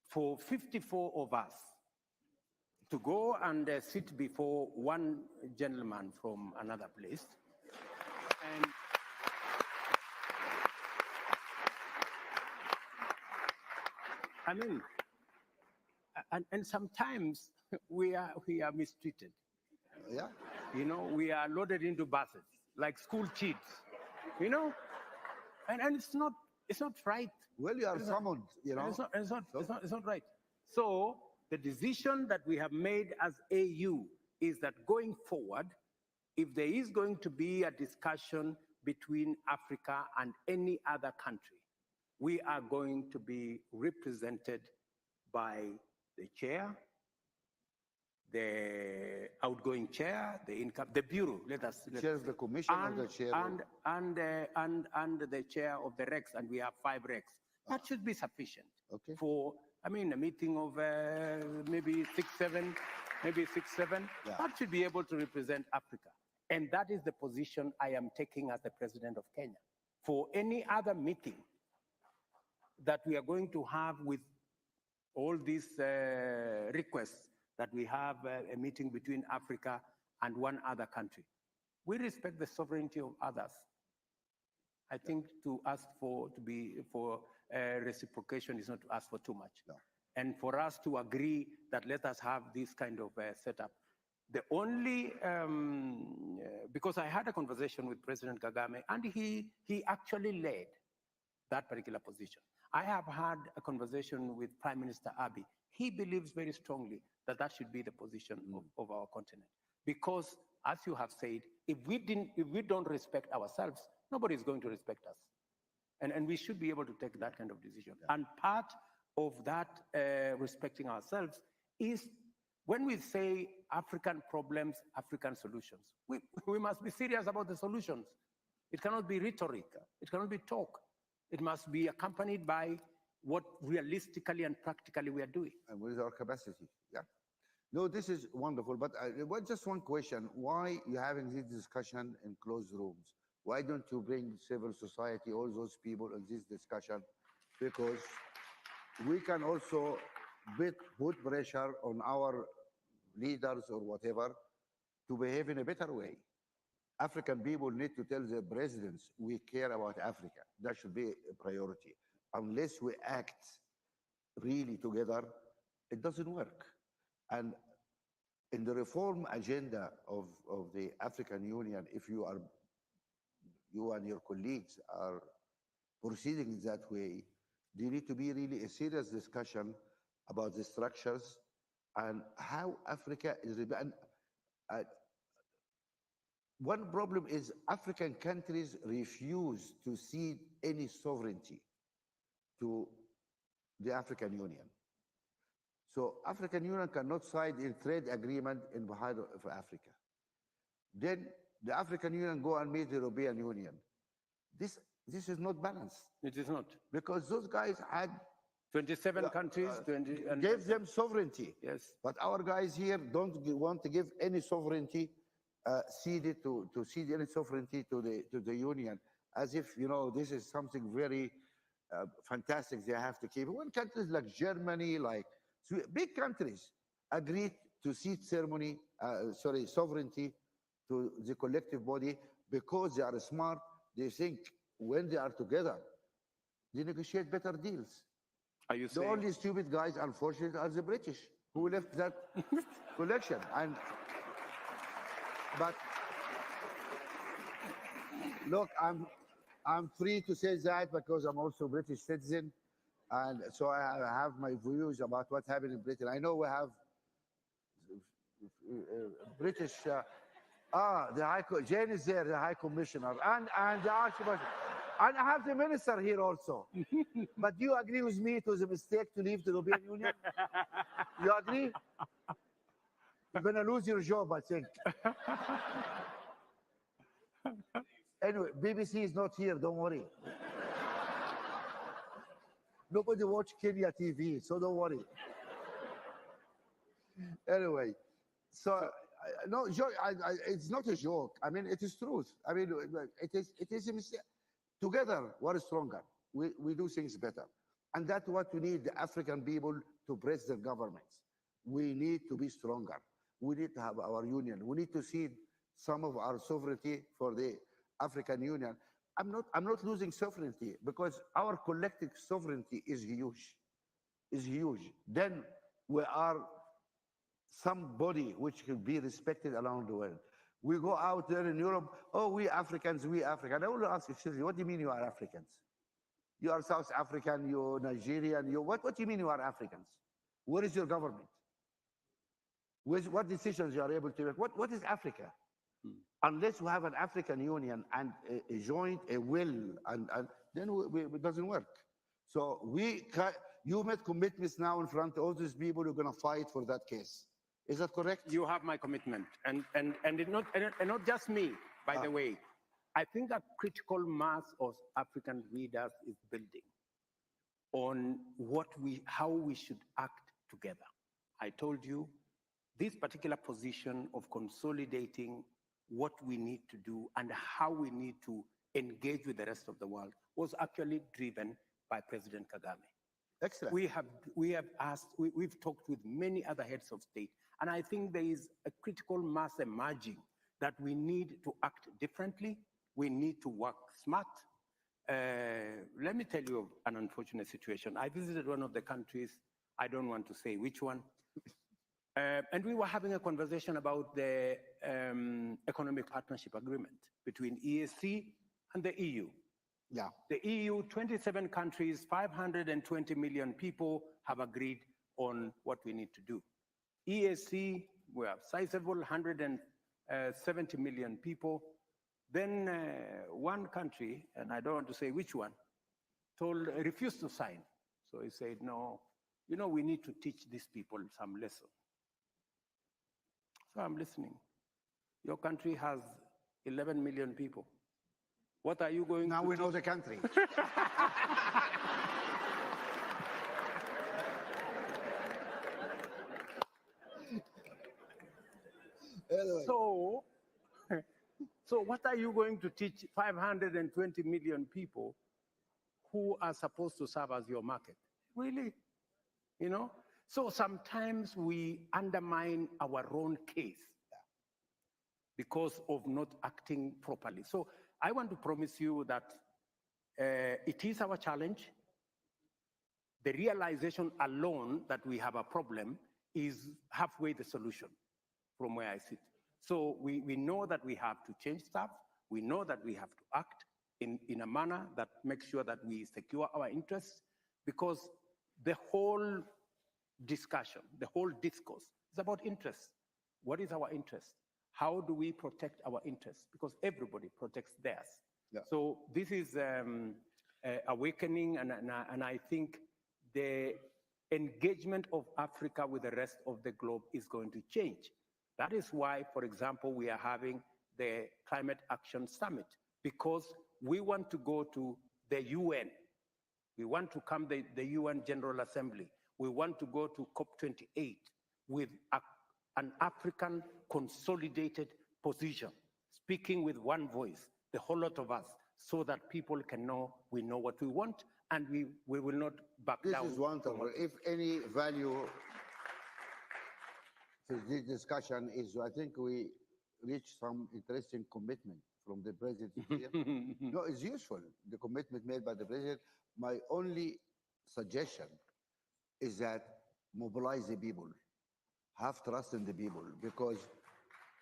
for 54 of us to go and sit before one gentleman from another place. And I mean, and sometimes we are mistreated. Yeah. You know, we are loaded into buses like school kids, you know, and it's not right. Well, you are summoned, you know. It's not right. So the decision that we have made as AU is that going forward, if there is going to be a discussion between Africa and any other country, we are going to be represented by the chair, the outgoing chair, the income, the bureau. Chair of the commission or the chair? And the chair of the REX, and we have 5 REX. That should be sufficient for, I mean, a meeting of maybe 6, 7, Yeah. That should be able to represent Africa. And that is the position I am taking as the president of Kenya. For any other meeting that we are going to have with all these requests, that we have a meeting between Africa and one other country. We respect the sovereignty of others. I think to ask for reciprocation is not to ask for too much. No. And for us to agree that let us have this kind of setup. The only, because I had a conversation with President Kagame, and he actually led that particular position. I have had a conversation with Prime Minister Abiy. He believes very strongly that that should be the position of our continent. Because, as you have said, if we don't respect ourselves, nobody is going to respect us. And we should be able to take that kind of decision. Yeah. And part of that respecting ourselves is when we say African problems, African solutions, we must be serious about the solutions. It cannot be rhetoric. It cannot be talk. It must be accompanied by what realistically and practically we are doing. And with our capacity, yeah. No, this is wonderful, but just one question. Why you having this discussion in closed rooms? Why don't you bring civil society, all those people in this discussion? Because we can also put pressure on our leaders or whatever to behave in a better way. African people need to tell their presidents, we care about Africa. That should be a priority. Unless we act really together, it doesn't work. And in the reform agenda of the African Union, if you and your colleagues are proceeding that way, there need to be really a serious discussion about the structures and how Africa is. One problem is African countries refuse to cede any sovereignty to the African Union. So African Union cannot sign a trade agreement in behalf of Africa. Then the African Union go and meet the European Union. This is not balanced. It is not. Because those guys had 27 countries, gave them sovereignty. Yes. But our guys here don't want to give any sovereignty, cede any sovereignty to the Union, as if, you know, this is something very fantastic they have to keep. When countries like Germany, like big countries, agreed to cede sovereignty to the collective body because they are smart, they think when they are together, they negotiate better deals. Are you saying? The only stupid guys, unfortunately, are the British, who left that collection. But look, I'm free to say that because I'm also a British citizen, and so I have my views about what happened in Britain. I know we have British. The Jane is there, the High Commissioner, and the Archbishop. And I have the minister here also. But do you agree with me it was a mistake to leave the European Union? You agree? You're going to lose your job, I think. Anyway, BBC is not here, don't worry. Nobody watch Kenya TV, so don't worry. Anyway, so no, it's not a joke. I mean, it is truth. I mean, it is a mistake. Together, we're stronger. We do things better. And that's what we need the African people to press their governments. We need to be stronger. We need to have our union. We need to cede some of our sovereignty for the African Union. I'm not losing sovereignty because our collective sovereignty is huge. Is huge. Then we are somebody which can be respected around the world. We go out there in Europe, oh, we Africans, we African. I want to ask you, seriously, what do you mean you are Africans? You are South African, you're Nigerian, what do you mean you are Africans? Where is your government? What decisions you are able to make? What is Africa? Unless we have an African Union and a joint, a will, and then it doesn't work. So you made commitments now in front of all these people who are going to fight for that case. Is that correct? You have my commitment, and not just me, by the way. I think a critical mass of African leaders is building on how we should act together. I told you, this particular position of consolidating what we need to do and how we need to engage with the rest of the world was actually driven by President Kagame. Excellent. We've talked with many other heads of state, and I think there is a critical mass emerging that we need to act differently. We need to work smart. Let me tell you of an unfortunate situation. I visited one of the countries, I don't want to say which one, and we were having a conversation about the economic partnership agreement between EAC and the EU. Yeah. The EU, 27 countries, 520 million people have agreed on what we need to do. EAC, we have sizable, 170 million people. Then one country, and I don't want to say which one, refused to sign. So he said, no, we need to teach these people some lesson. So I'm listening. Your country has 11 million people. What are you going to Now we know the country. Anyway. So what are you going to teach 520 million people who are supposed to serve as your market? Really? So sometimes we undermine our own case because of not acting properly. So I want to promise you that it is our challenge. The realization alone that we have a problem is halfway the solution from where I sit. So we know that we have to change stuff. We know that we have to act in a manner that makes sure that we secure our interests, because the whole discussion, the whole discourse is about interests. What is our interest? How do we protect our interests? Because everybody protects theirs. Yeah. So this is awakening, and I think the engagement of Africa with the rest of the globe is going to change. That is why, for example, we are having the Climate Action Summit, because we want to go to the UN. We want to come to the UN General Assembly. We want to go to COP28 with an African consolidated position, speaking with one voice, the whole lot of us, so that people can know we know what we want, and we will not back down. This is wonderful. If any value to this discussion is, I think we reached some interesting commitment from the president here. No, it's useful, the commitment made by the president. My only suggestion is that mobilize the people, have trust in the people, because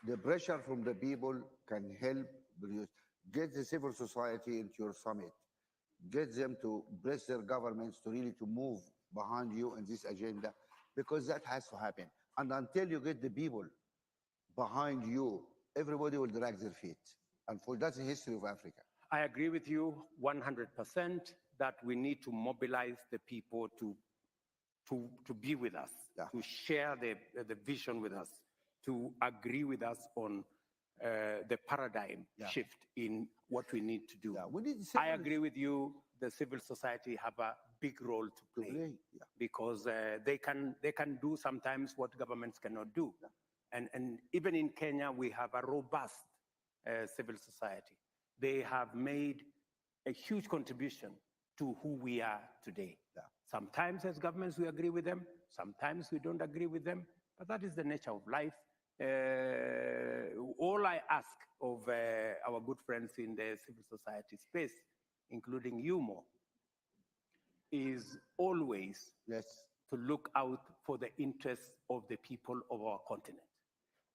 the pressure from the people can help reduce. Get the civil society into your summit, get them to press their governments to really move behind you in this agenda, because that has to happen. And until you get the people behind you, everybody will drag their feet. And that's the history of Africa. I agree with you 100% that we need to mobilize the people to be with us, to share the vision with us, to agree with us on the paradigm shift in what we need to do. I agree with you, the civil society have a big role to play, because they can do sometimes what governments cannot do. And even in Kenya, we have a robust civil society. They have made a huge contribution to who we are today. Sometimes as governments, we agree with them. Sometimes we don't agree with them, but that is the nature of life. All I ask of our good friends in the civil society space, including you, Mo, is always to look out for the interests of the people of our continent,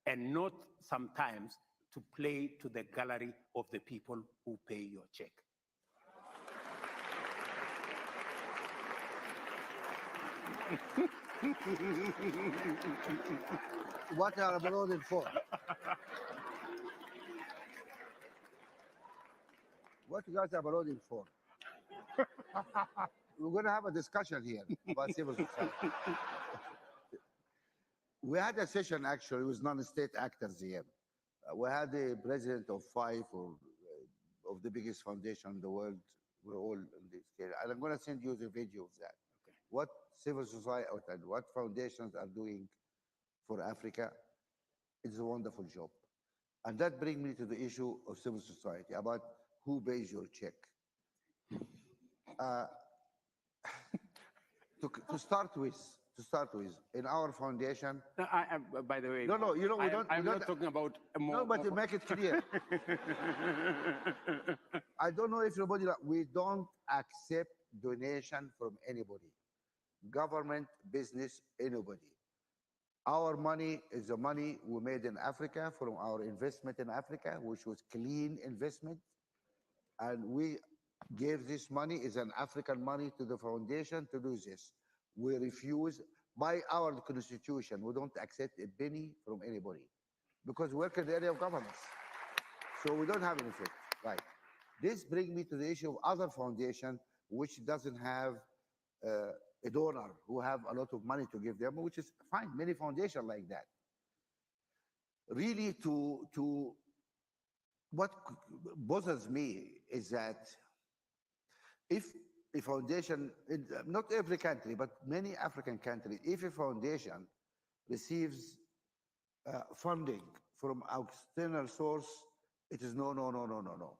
and not sometimes to play to the gallery of the people who pay your check. What are applauding for? What you guys are applauding for? We're going to have a discussion here about civil society. We had a session actually with non-state actors here. We had the president of 5 of the biggest foundation in the world. We're all in this case. And I'm going to send you the video of that. Okay. What civil society and what foundations are doing for Africa is a wonderful job. And that brings me to the issue of civil society, about who pays your check. To start with, in our foundation. No, by the way, no, you know, I'm not talking about more. No, but to make it clear, I don't know if everybody. We don't accept donation from anybody, government, business, anybody. Our money is the money we made in Africa from our investment in Africa, which was clean investment, and we gave this money as an African money to the foundation to do this. We refuse, by our constitution, we don't accept a penny from anybody because we work in the area of governance. So we don't have anything, right? This brings me to the issue of other foundation which doesn't have a donor who have a lot of money to give them, which is fine, many foundations like that. Really, what bothers me is that if a foundation, not every country, but many African countries, if a foundation receives funding from external source, it is no.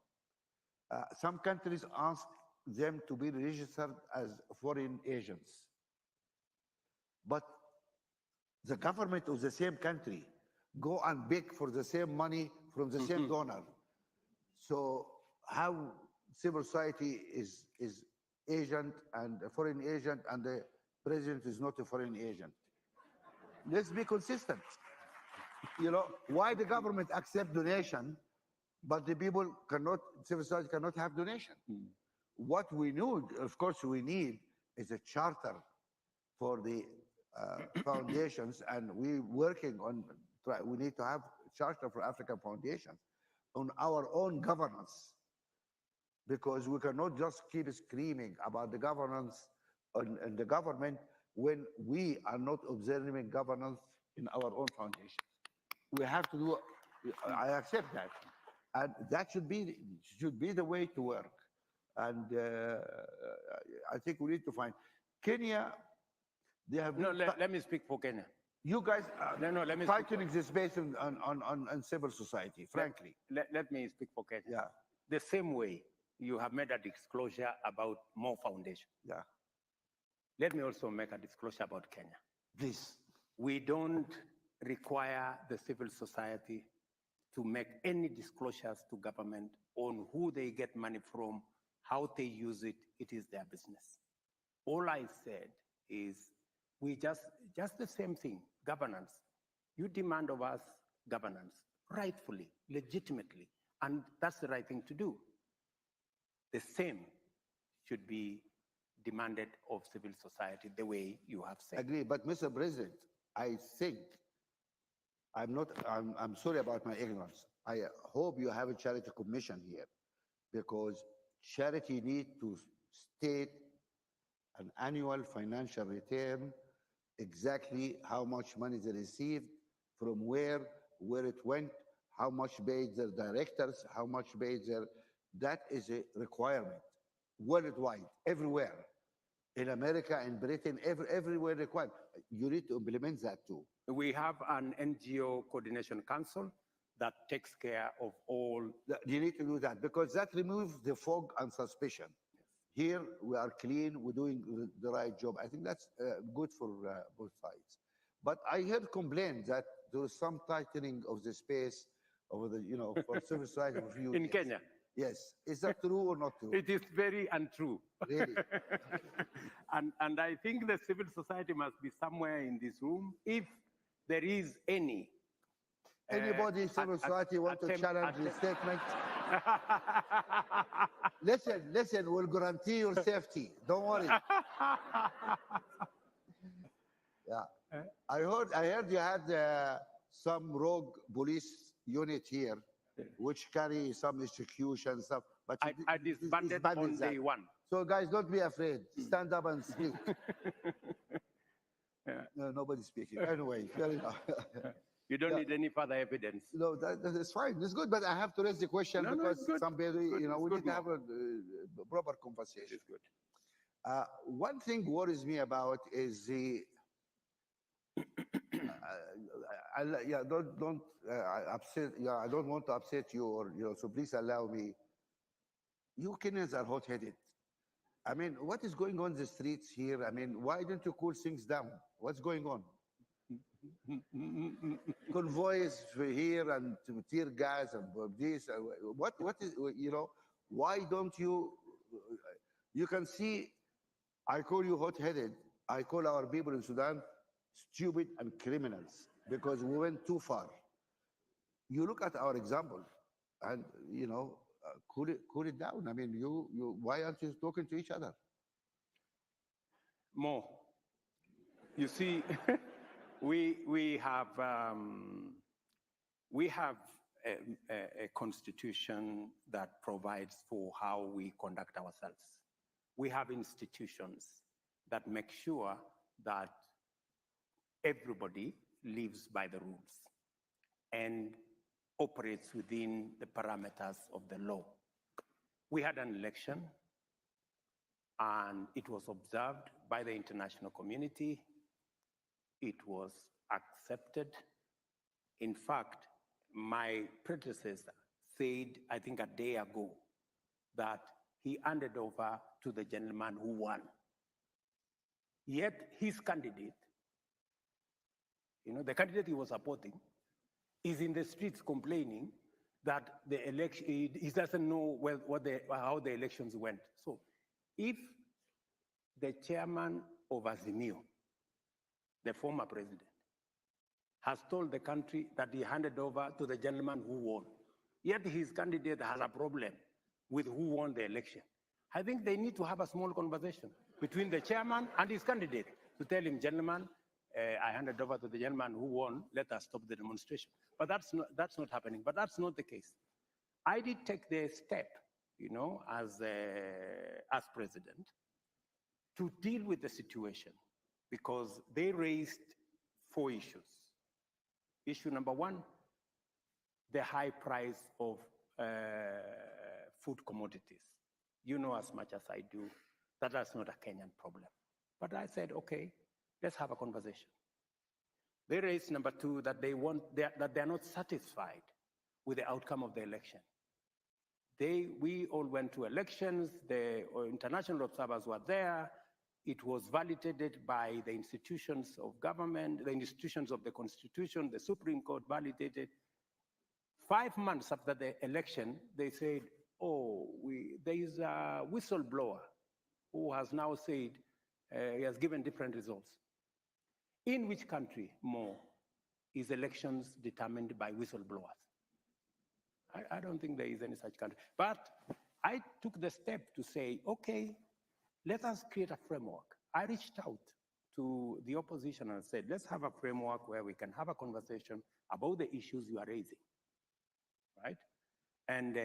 Some countries ask them to be registered as foreign agents. But the government of the same country go and beg for the same money from the same donor. So how civil society is agent and a foreign agent, and the president is not a foreign agent? Let's be consistent. You know, why the government accept donation, but the people cannot, civil society cannot have donation? What we need, of course, we need is a charter for the foundations, and we're working on, we need to have a charter for African foundations on our own governance, because we cannot just keep screaming about the governance and the government when we are not observing governance in our own foundations. We have to do, I accept that. And that should be the way to work. And I think we need to find. Kenya, they have... No, let me speak for Kenya. You guys are let me fighting this based on civil society, frankly. Let me speak for Kenya. Yeah. The same way you have made a disclosure about more foundation. Yeah. Let me also make a disclosure about Kenya. Please. We don't require the civil society to make any disclosures to government on who they get money from, how they use it. It is their business. All I said is we just the same thing, governance. You demand of us governance, rightfully, legitimately, and that's the right thing to do. The same should be demanded of civil society, the way you have said. Agree, but Mr. President, I think, I'm sorry about my ignorance. I hope you have a charity commission here, because charity need to state an annual financial return, exactly how much money they received, from where it went, how much paid their directors, how much paid their... That is a requirement worldwide, everywhere. In America, in Britain, everywhere required. You need to implement that too. We have an NGO coordination council that takes care of all. You need to do that, because that removes the fog and suspicion. Yes. Here we are clean, we're doing the right job. I think that's good for both sides. But I heard complaints that there is some tightening of the space over the, for civil society for a few in years. Kenya. Yes. Is that true or not true? It is very untrue. Really? And I think the civil society must be somewhere in this room. If there is any Anybody in civil society want to challenge the statement? Listen, we'll guarantee your safety. Don't worry. Yeah. I heard you had some rogue police unit here, which carry some execution stuff. But I disbanded on day one. So guys, don't be afraid. Stand up and speak. No, nobody's speaking. Anyway, fair enough. You don't need any further evidence. No, that's fine. It's good, but I have to raise the question because somebody, we need to have a proper conversation. It's good. One thing worries me about is the don't upset. Yeah, I don't want to upset you, or so please allow me. You Kenyans are hot-headed. I mean, what is going on in the streets here? I mean, why don't you cool things down? What's going on? Convoys here and tear gas and this. What is, why don't you? You can see, I call you hot-headed. I call our people in Sudan stupid and criminals because we went too far. You look at our example and, cool it down. I mean, why aren't you talking to each other? More. You see, we have a constitution that provides for how we conduct ourselves. We have institutions that make sure that everybody lives by the rules and operates within the parameters of the law. We had an election, and it was observed by the international community. It was accepted. In fact, my predecessor said, I think a day ago, that he handed over to the gentleman who won. Yet his candidate, the candidate he was supporting, is in the streets complaining that the election, he doesn't know how the elections went. So if the chairman of 𝐈𝐍𝐒, the former president, has told the country that he handed over to the gentleman who won, yet his candidate has a problem with who won the election, I think they need to have a small conversation between the chairman and his candidate to tell him, gentlemen, I handed over to the gentleman who won, let us stop the demonstration. But that's not happening. But that's not the case. I did take the step, as president, to deal with the situation because they raised 4 issues. Issue number 1, the high price of food commodities. You know as much as I do that that's not a Kenyan problem. But I said, okay, let's have a conversation. They raised number 2, that that they're not satisfied with the outcome of the election. We all went to elections, the international observers were there, it was validated by the institutions of government, the institutions of the constitution, the Supreme Court validated. 5 months after the election, they said, there is a whistleblower who has now said he has given different results. In which country more is elections determined by whistleblowers? I don't think there is any such country. But I took the step to say, okay, let us create a framework. I reached out to the opposition and said, let's have a framework where we can have a conversation about the issues you are raising, right? And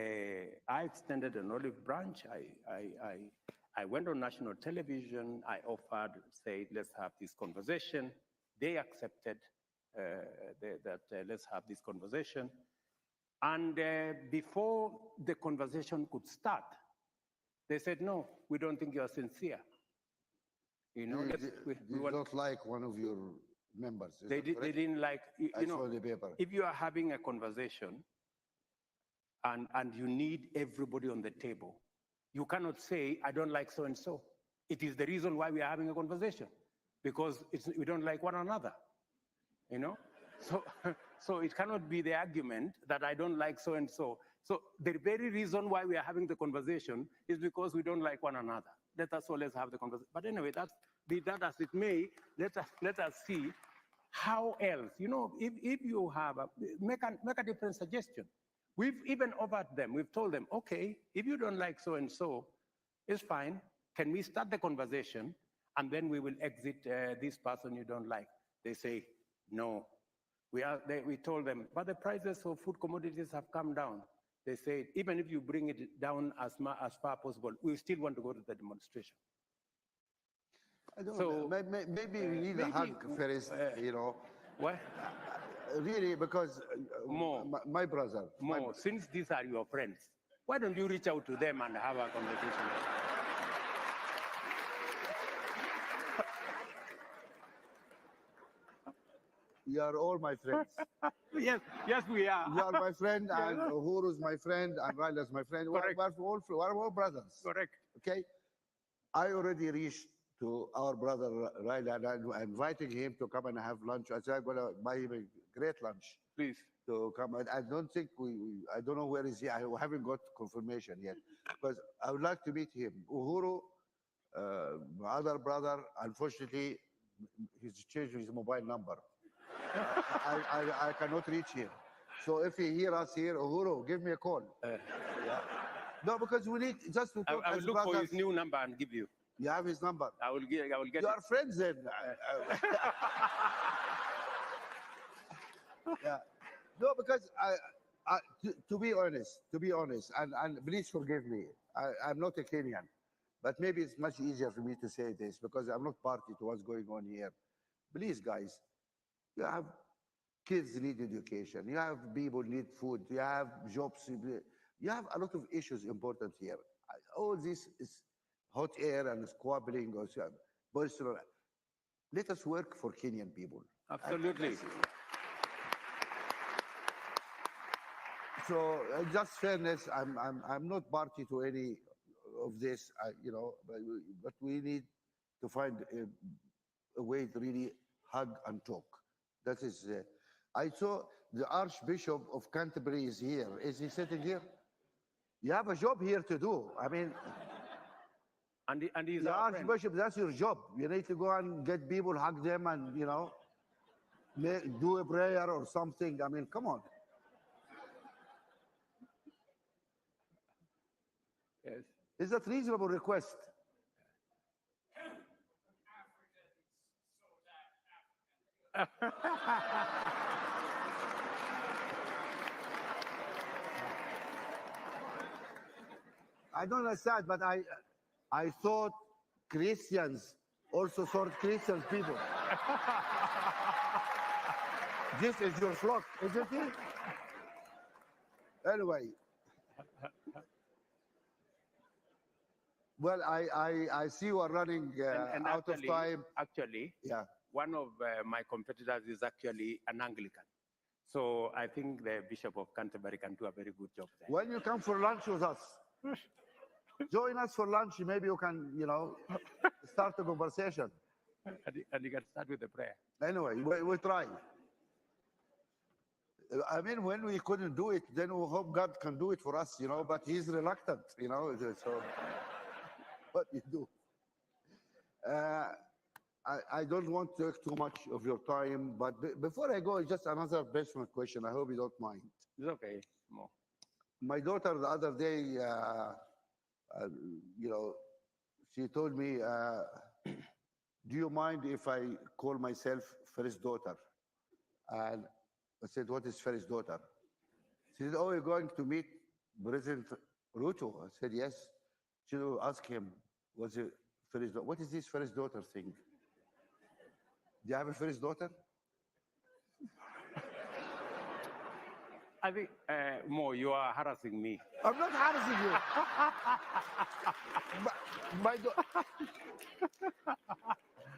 I extended an olive branch. I went on national television. I offered, said, let's have this conversation. They accepted that let's have this conversation. And before the conversation could start, they said, no, we don't think you're sincere. They don't like one of your members. They didn't like, saw the paper. If you are having a conversation and you need everybody on the table, you cannot say, I don't like so-and-so. It is the reason why we are having a conversation, because we don't like one another, So it cannot be the argument that I don't like so-and-so. So the very reason why we are having the conversation is because we don't like one another. Let us always have the conversation. But anyway, be that as it may, let us see How else? You know, if you have make a different suggestion. We've even offered them. We've told them, okay, if you don't like so and so, it's fine. Can we start the conversation, and then we will exit this person you don't like? They say no. We told them, but the prices of food commodities have come down. They say, even if you bring it down as far as possible, we still want to go to the demonstration. I don't know. Maybe we need a hug first, you know. What? Really, because my brother. Since these are your friends, why don't you reach out to them and have a conversation? You are all my friends. Yes, we are. You are my friend, and Uhuru's my friend, and Raila's my friend. We're all brothers. Correct. Okay? I already reached to our brother Raila, and I'm inviting him to come and have lunch. I said, I'm going to buy him a great lunch. Please. To come. I don't think I don't know where is he. I haven't got confirmation yet. Because I would like to meet him. Uhuru, my other brother, unfortunately, he's changed his mobile number. I cannot reach him. So if he hears us here, Uhuru, give me a call. Yeah. No, because we need just to talk. I will look for his new number and give you. You have his number. I will get. You are friends then. Yeah. No, because to be honest, and please forgive me. I'm not a Kenyan, but maybe it's much easier for me to say this because I'm not party to what's going on here. Please, guys, you have kids need education. You have people need food. You have jobs. You have a lot of issues important here. All this is hot air and squabbling or boisterous. Let us work for Kenyan people. Absolutely. So just fairness, I'm not party to any of this, you know, but we need to find a way to really hug and talk. That is, I saw the Archbishop of Canterbury is here. Is he sitting here? You have a job here to do. I mean, and he's the our Archbishop, that's your job. You need to go and get people, hug them, and, you know, do a prayer or something. I mean, come on. Yes. Is that a reasonable request? I don't understand, but I thought Christians also sort Christian people. This is your flock, isn't it? Anyway. Well, I see you are running out of time. Actually, yeah. One of my competitors is actually an Anglican. So I think the Bishop of Canterbury can do a very good job there. When you come for lunch with us, join us for lunch. Maybe you can, you know, start a conversation. And you can start with the prayer. Anyway, we'll try. I mean, when we couldn't do it, then we hope God can do it for us, you know, but he's reluctant, you know, so what you do. I don't want to take too much of your time, but before I go, just another personal question. I hope you don't mind. It's okay. More. My daughter the other day, you know, she told me, do you mind if I call myself first daughter? And I said, what is first daughter? She said, oh, you're going to meet President Ruto. I said, yes. She will ask him, what's the first daughter? What is this first daughter thing? Do you have a first daughter? I think, Mo, you are harassing me. I'm not harassing you.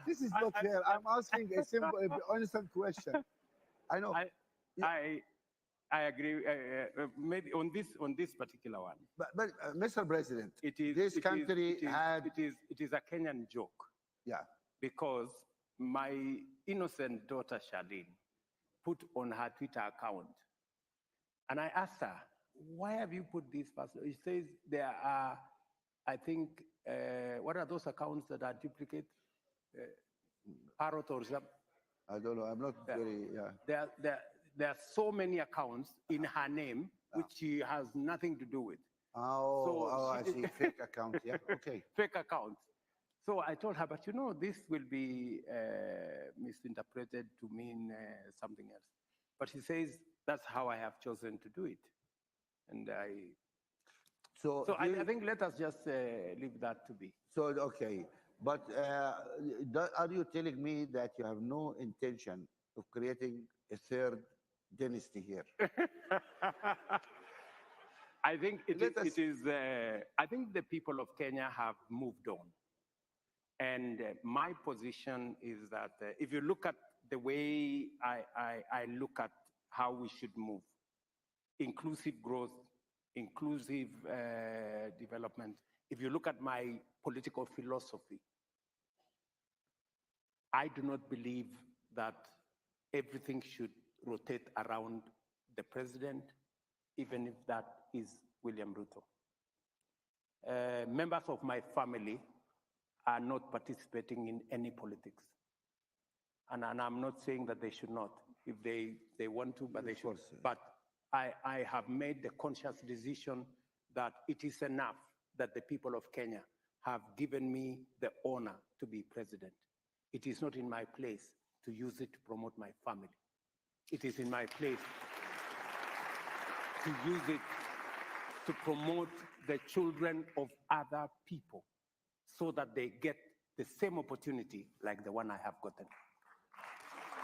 This is not fair. I'm asking a simple, honest question. I know. I agree. Maybe on this particular one. But Mr. President, it is a Kenyan joke. Yeah. Because my innocent daughter Charlene put on her Twitter account, and I asked her, why have you put this person? It says there are, I think, what are those accounts that are duplicate? Parrot or something? I don't know. I'm not very, yeah. There are so many accounts in her name which she has nothing to do with. I see. Fake account. Yeah. Okay. Fake accounts. So I told her, but you know, this will be misinterpreted to mean something else. But she says, that's how I have chosen to do it. And I think let us just leave that to be. So, okay. But are you telling me that you have no intention of creating a third dynasty here? I think I think the people of Kenya have moved on. And my position is that if you look at the way I look at how we should move, inclusive growth, inclusive development, if you look at my political philosophy, I do not believe that everything should rotate around the president, even if that is William Ruto. Members of my family are not participating in any politics. And I'm not saying that they should not, if they want to, but they should. But I have made the conscious decision that it is enough that the people of Kenya have given me the honor to be president. It is not in my place to use it to promote my family. It is in my place to use it to promote the children of other people so that they get the same opportunity like the one I have gotten.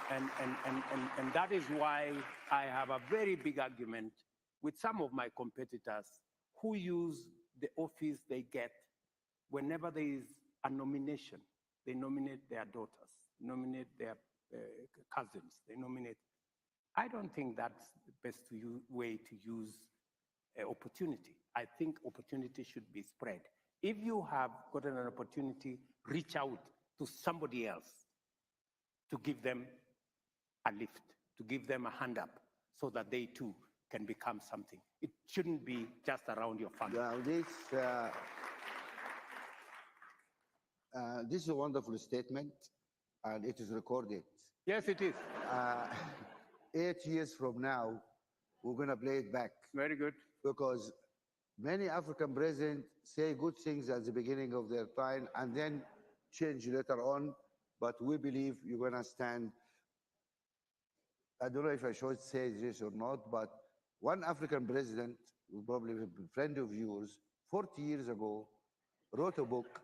And that is why I have a very big argument with some of my competitors who use the office they get whenever there is a nomination. They nominate their daughters, nominate their cousins, they nominate. I don't think that's the best way to use opportunity. I think opportunity should be spread. If you have gotten an opportunity, reach out to somebody else to give them a lift, to give them a hand up so that they too can become something. It shouldn't be just around your family. This is a wonderful statement, and it is recorded. Yes, it is. 8 years from now, we're going to play it back. Very good. Because many African presidents say good things at the beginning of their time and then change later on. But we believe you're going to stand. I don't know if I should say this or not, but one African president, who probably a friend of yours, 40 years ago, wrote a book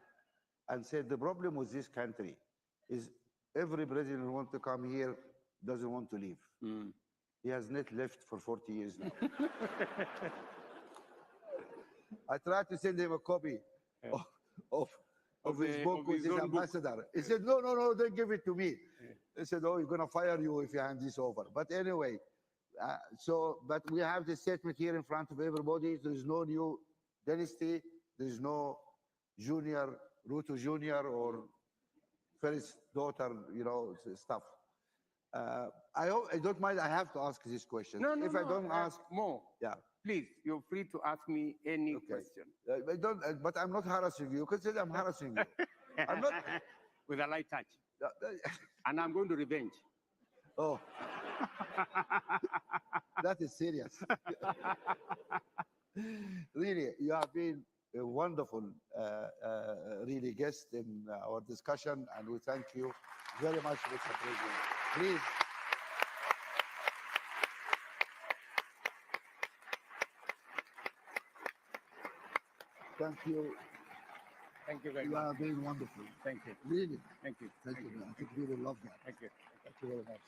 and said the problem with this country is every president who wants to come here doesn't want to leave. He has not left for 40 years now. I tried to send him a copy of his book with his ambassador. He said, no, don't give it to me. He said, oh, he's going to fire you if you hand this over. But anyway, but we have the statement here in front of everybody. There is no new dynasty. There is no junior, Ruto Jr. or first daughter, stuff. I don't mind. I have to ask this question. No, if I don't ask more, yeah, please, you're free to ask me any question. But I'm not harassing you because I'm harassing you. I'm not with a light touch, and I'm going to revenge. Oh, that is serious. Really, you have been a wonderful, really guest in our discussion, and we thank you very much, Mr. President. Please. Thank you. Thank you very much. You have been wonderful. Thank you. Really. Thank you. Thank you. I think we will love that. Thank you. Thank you very much.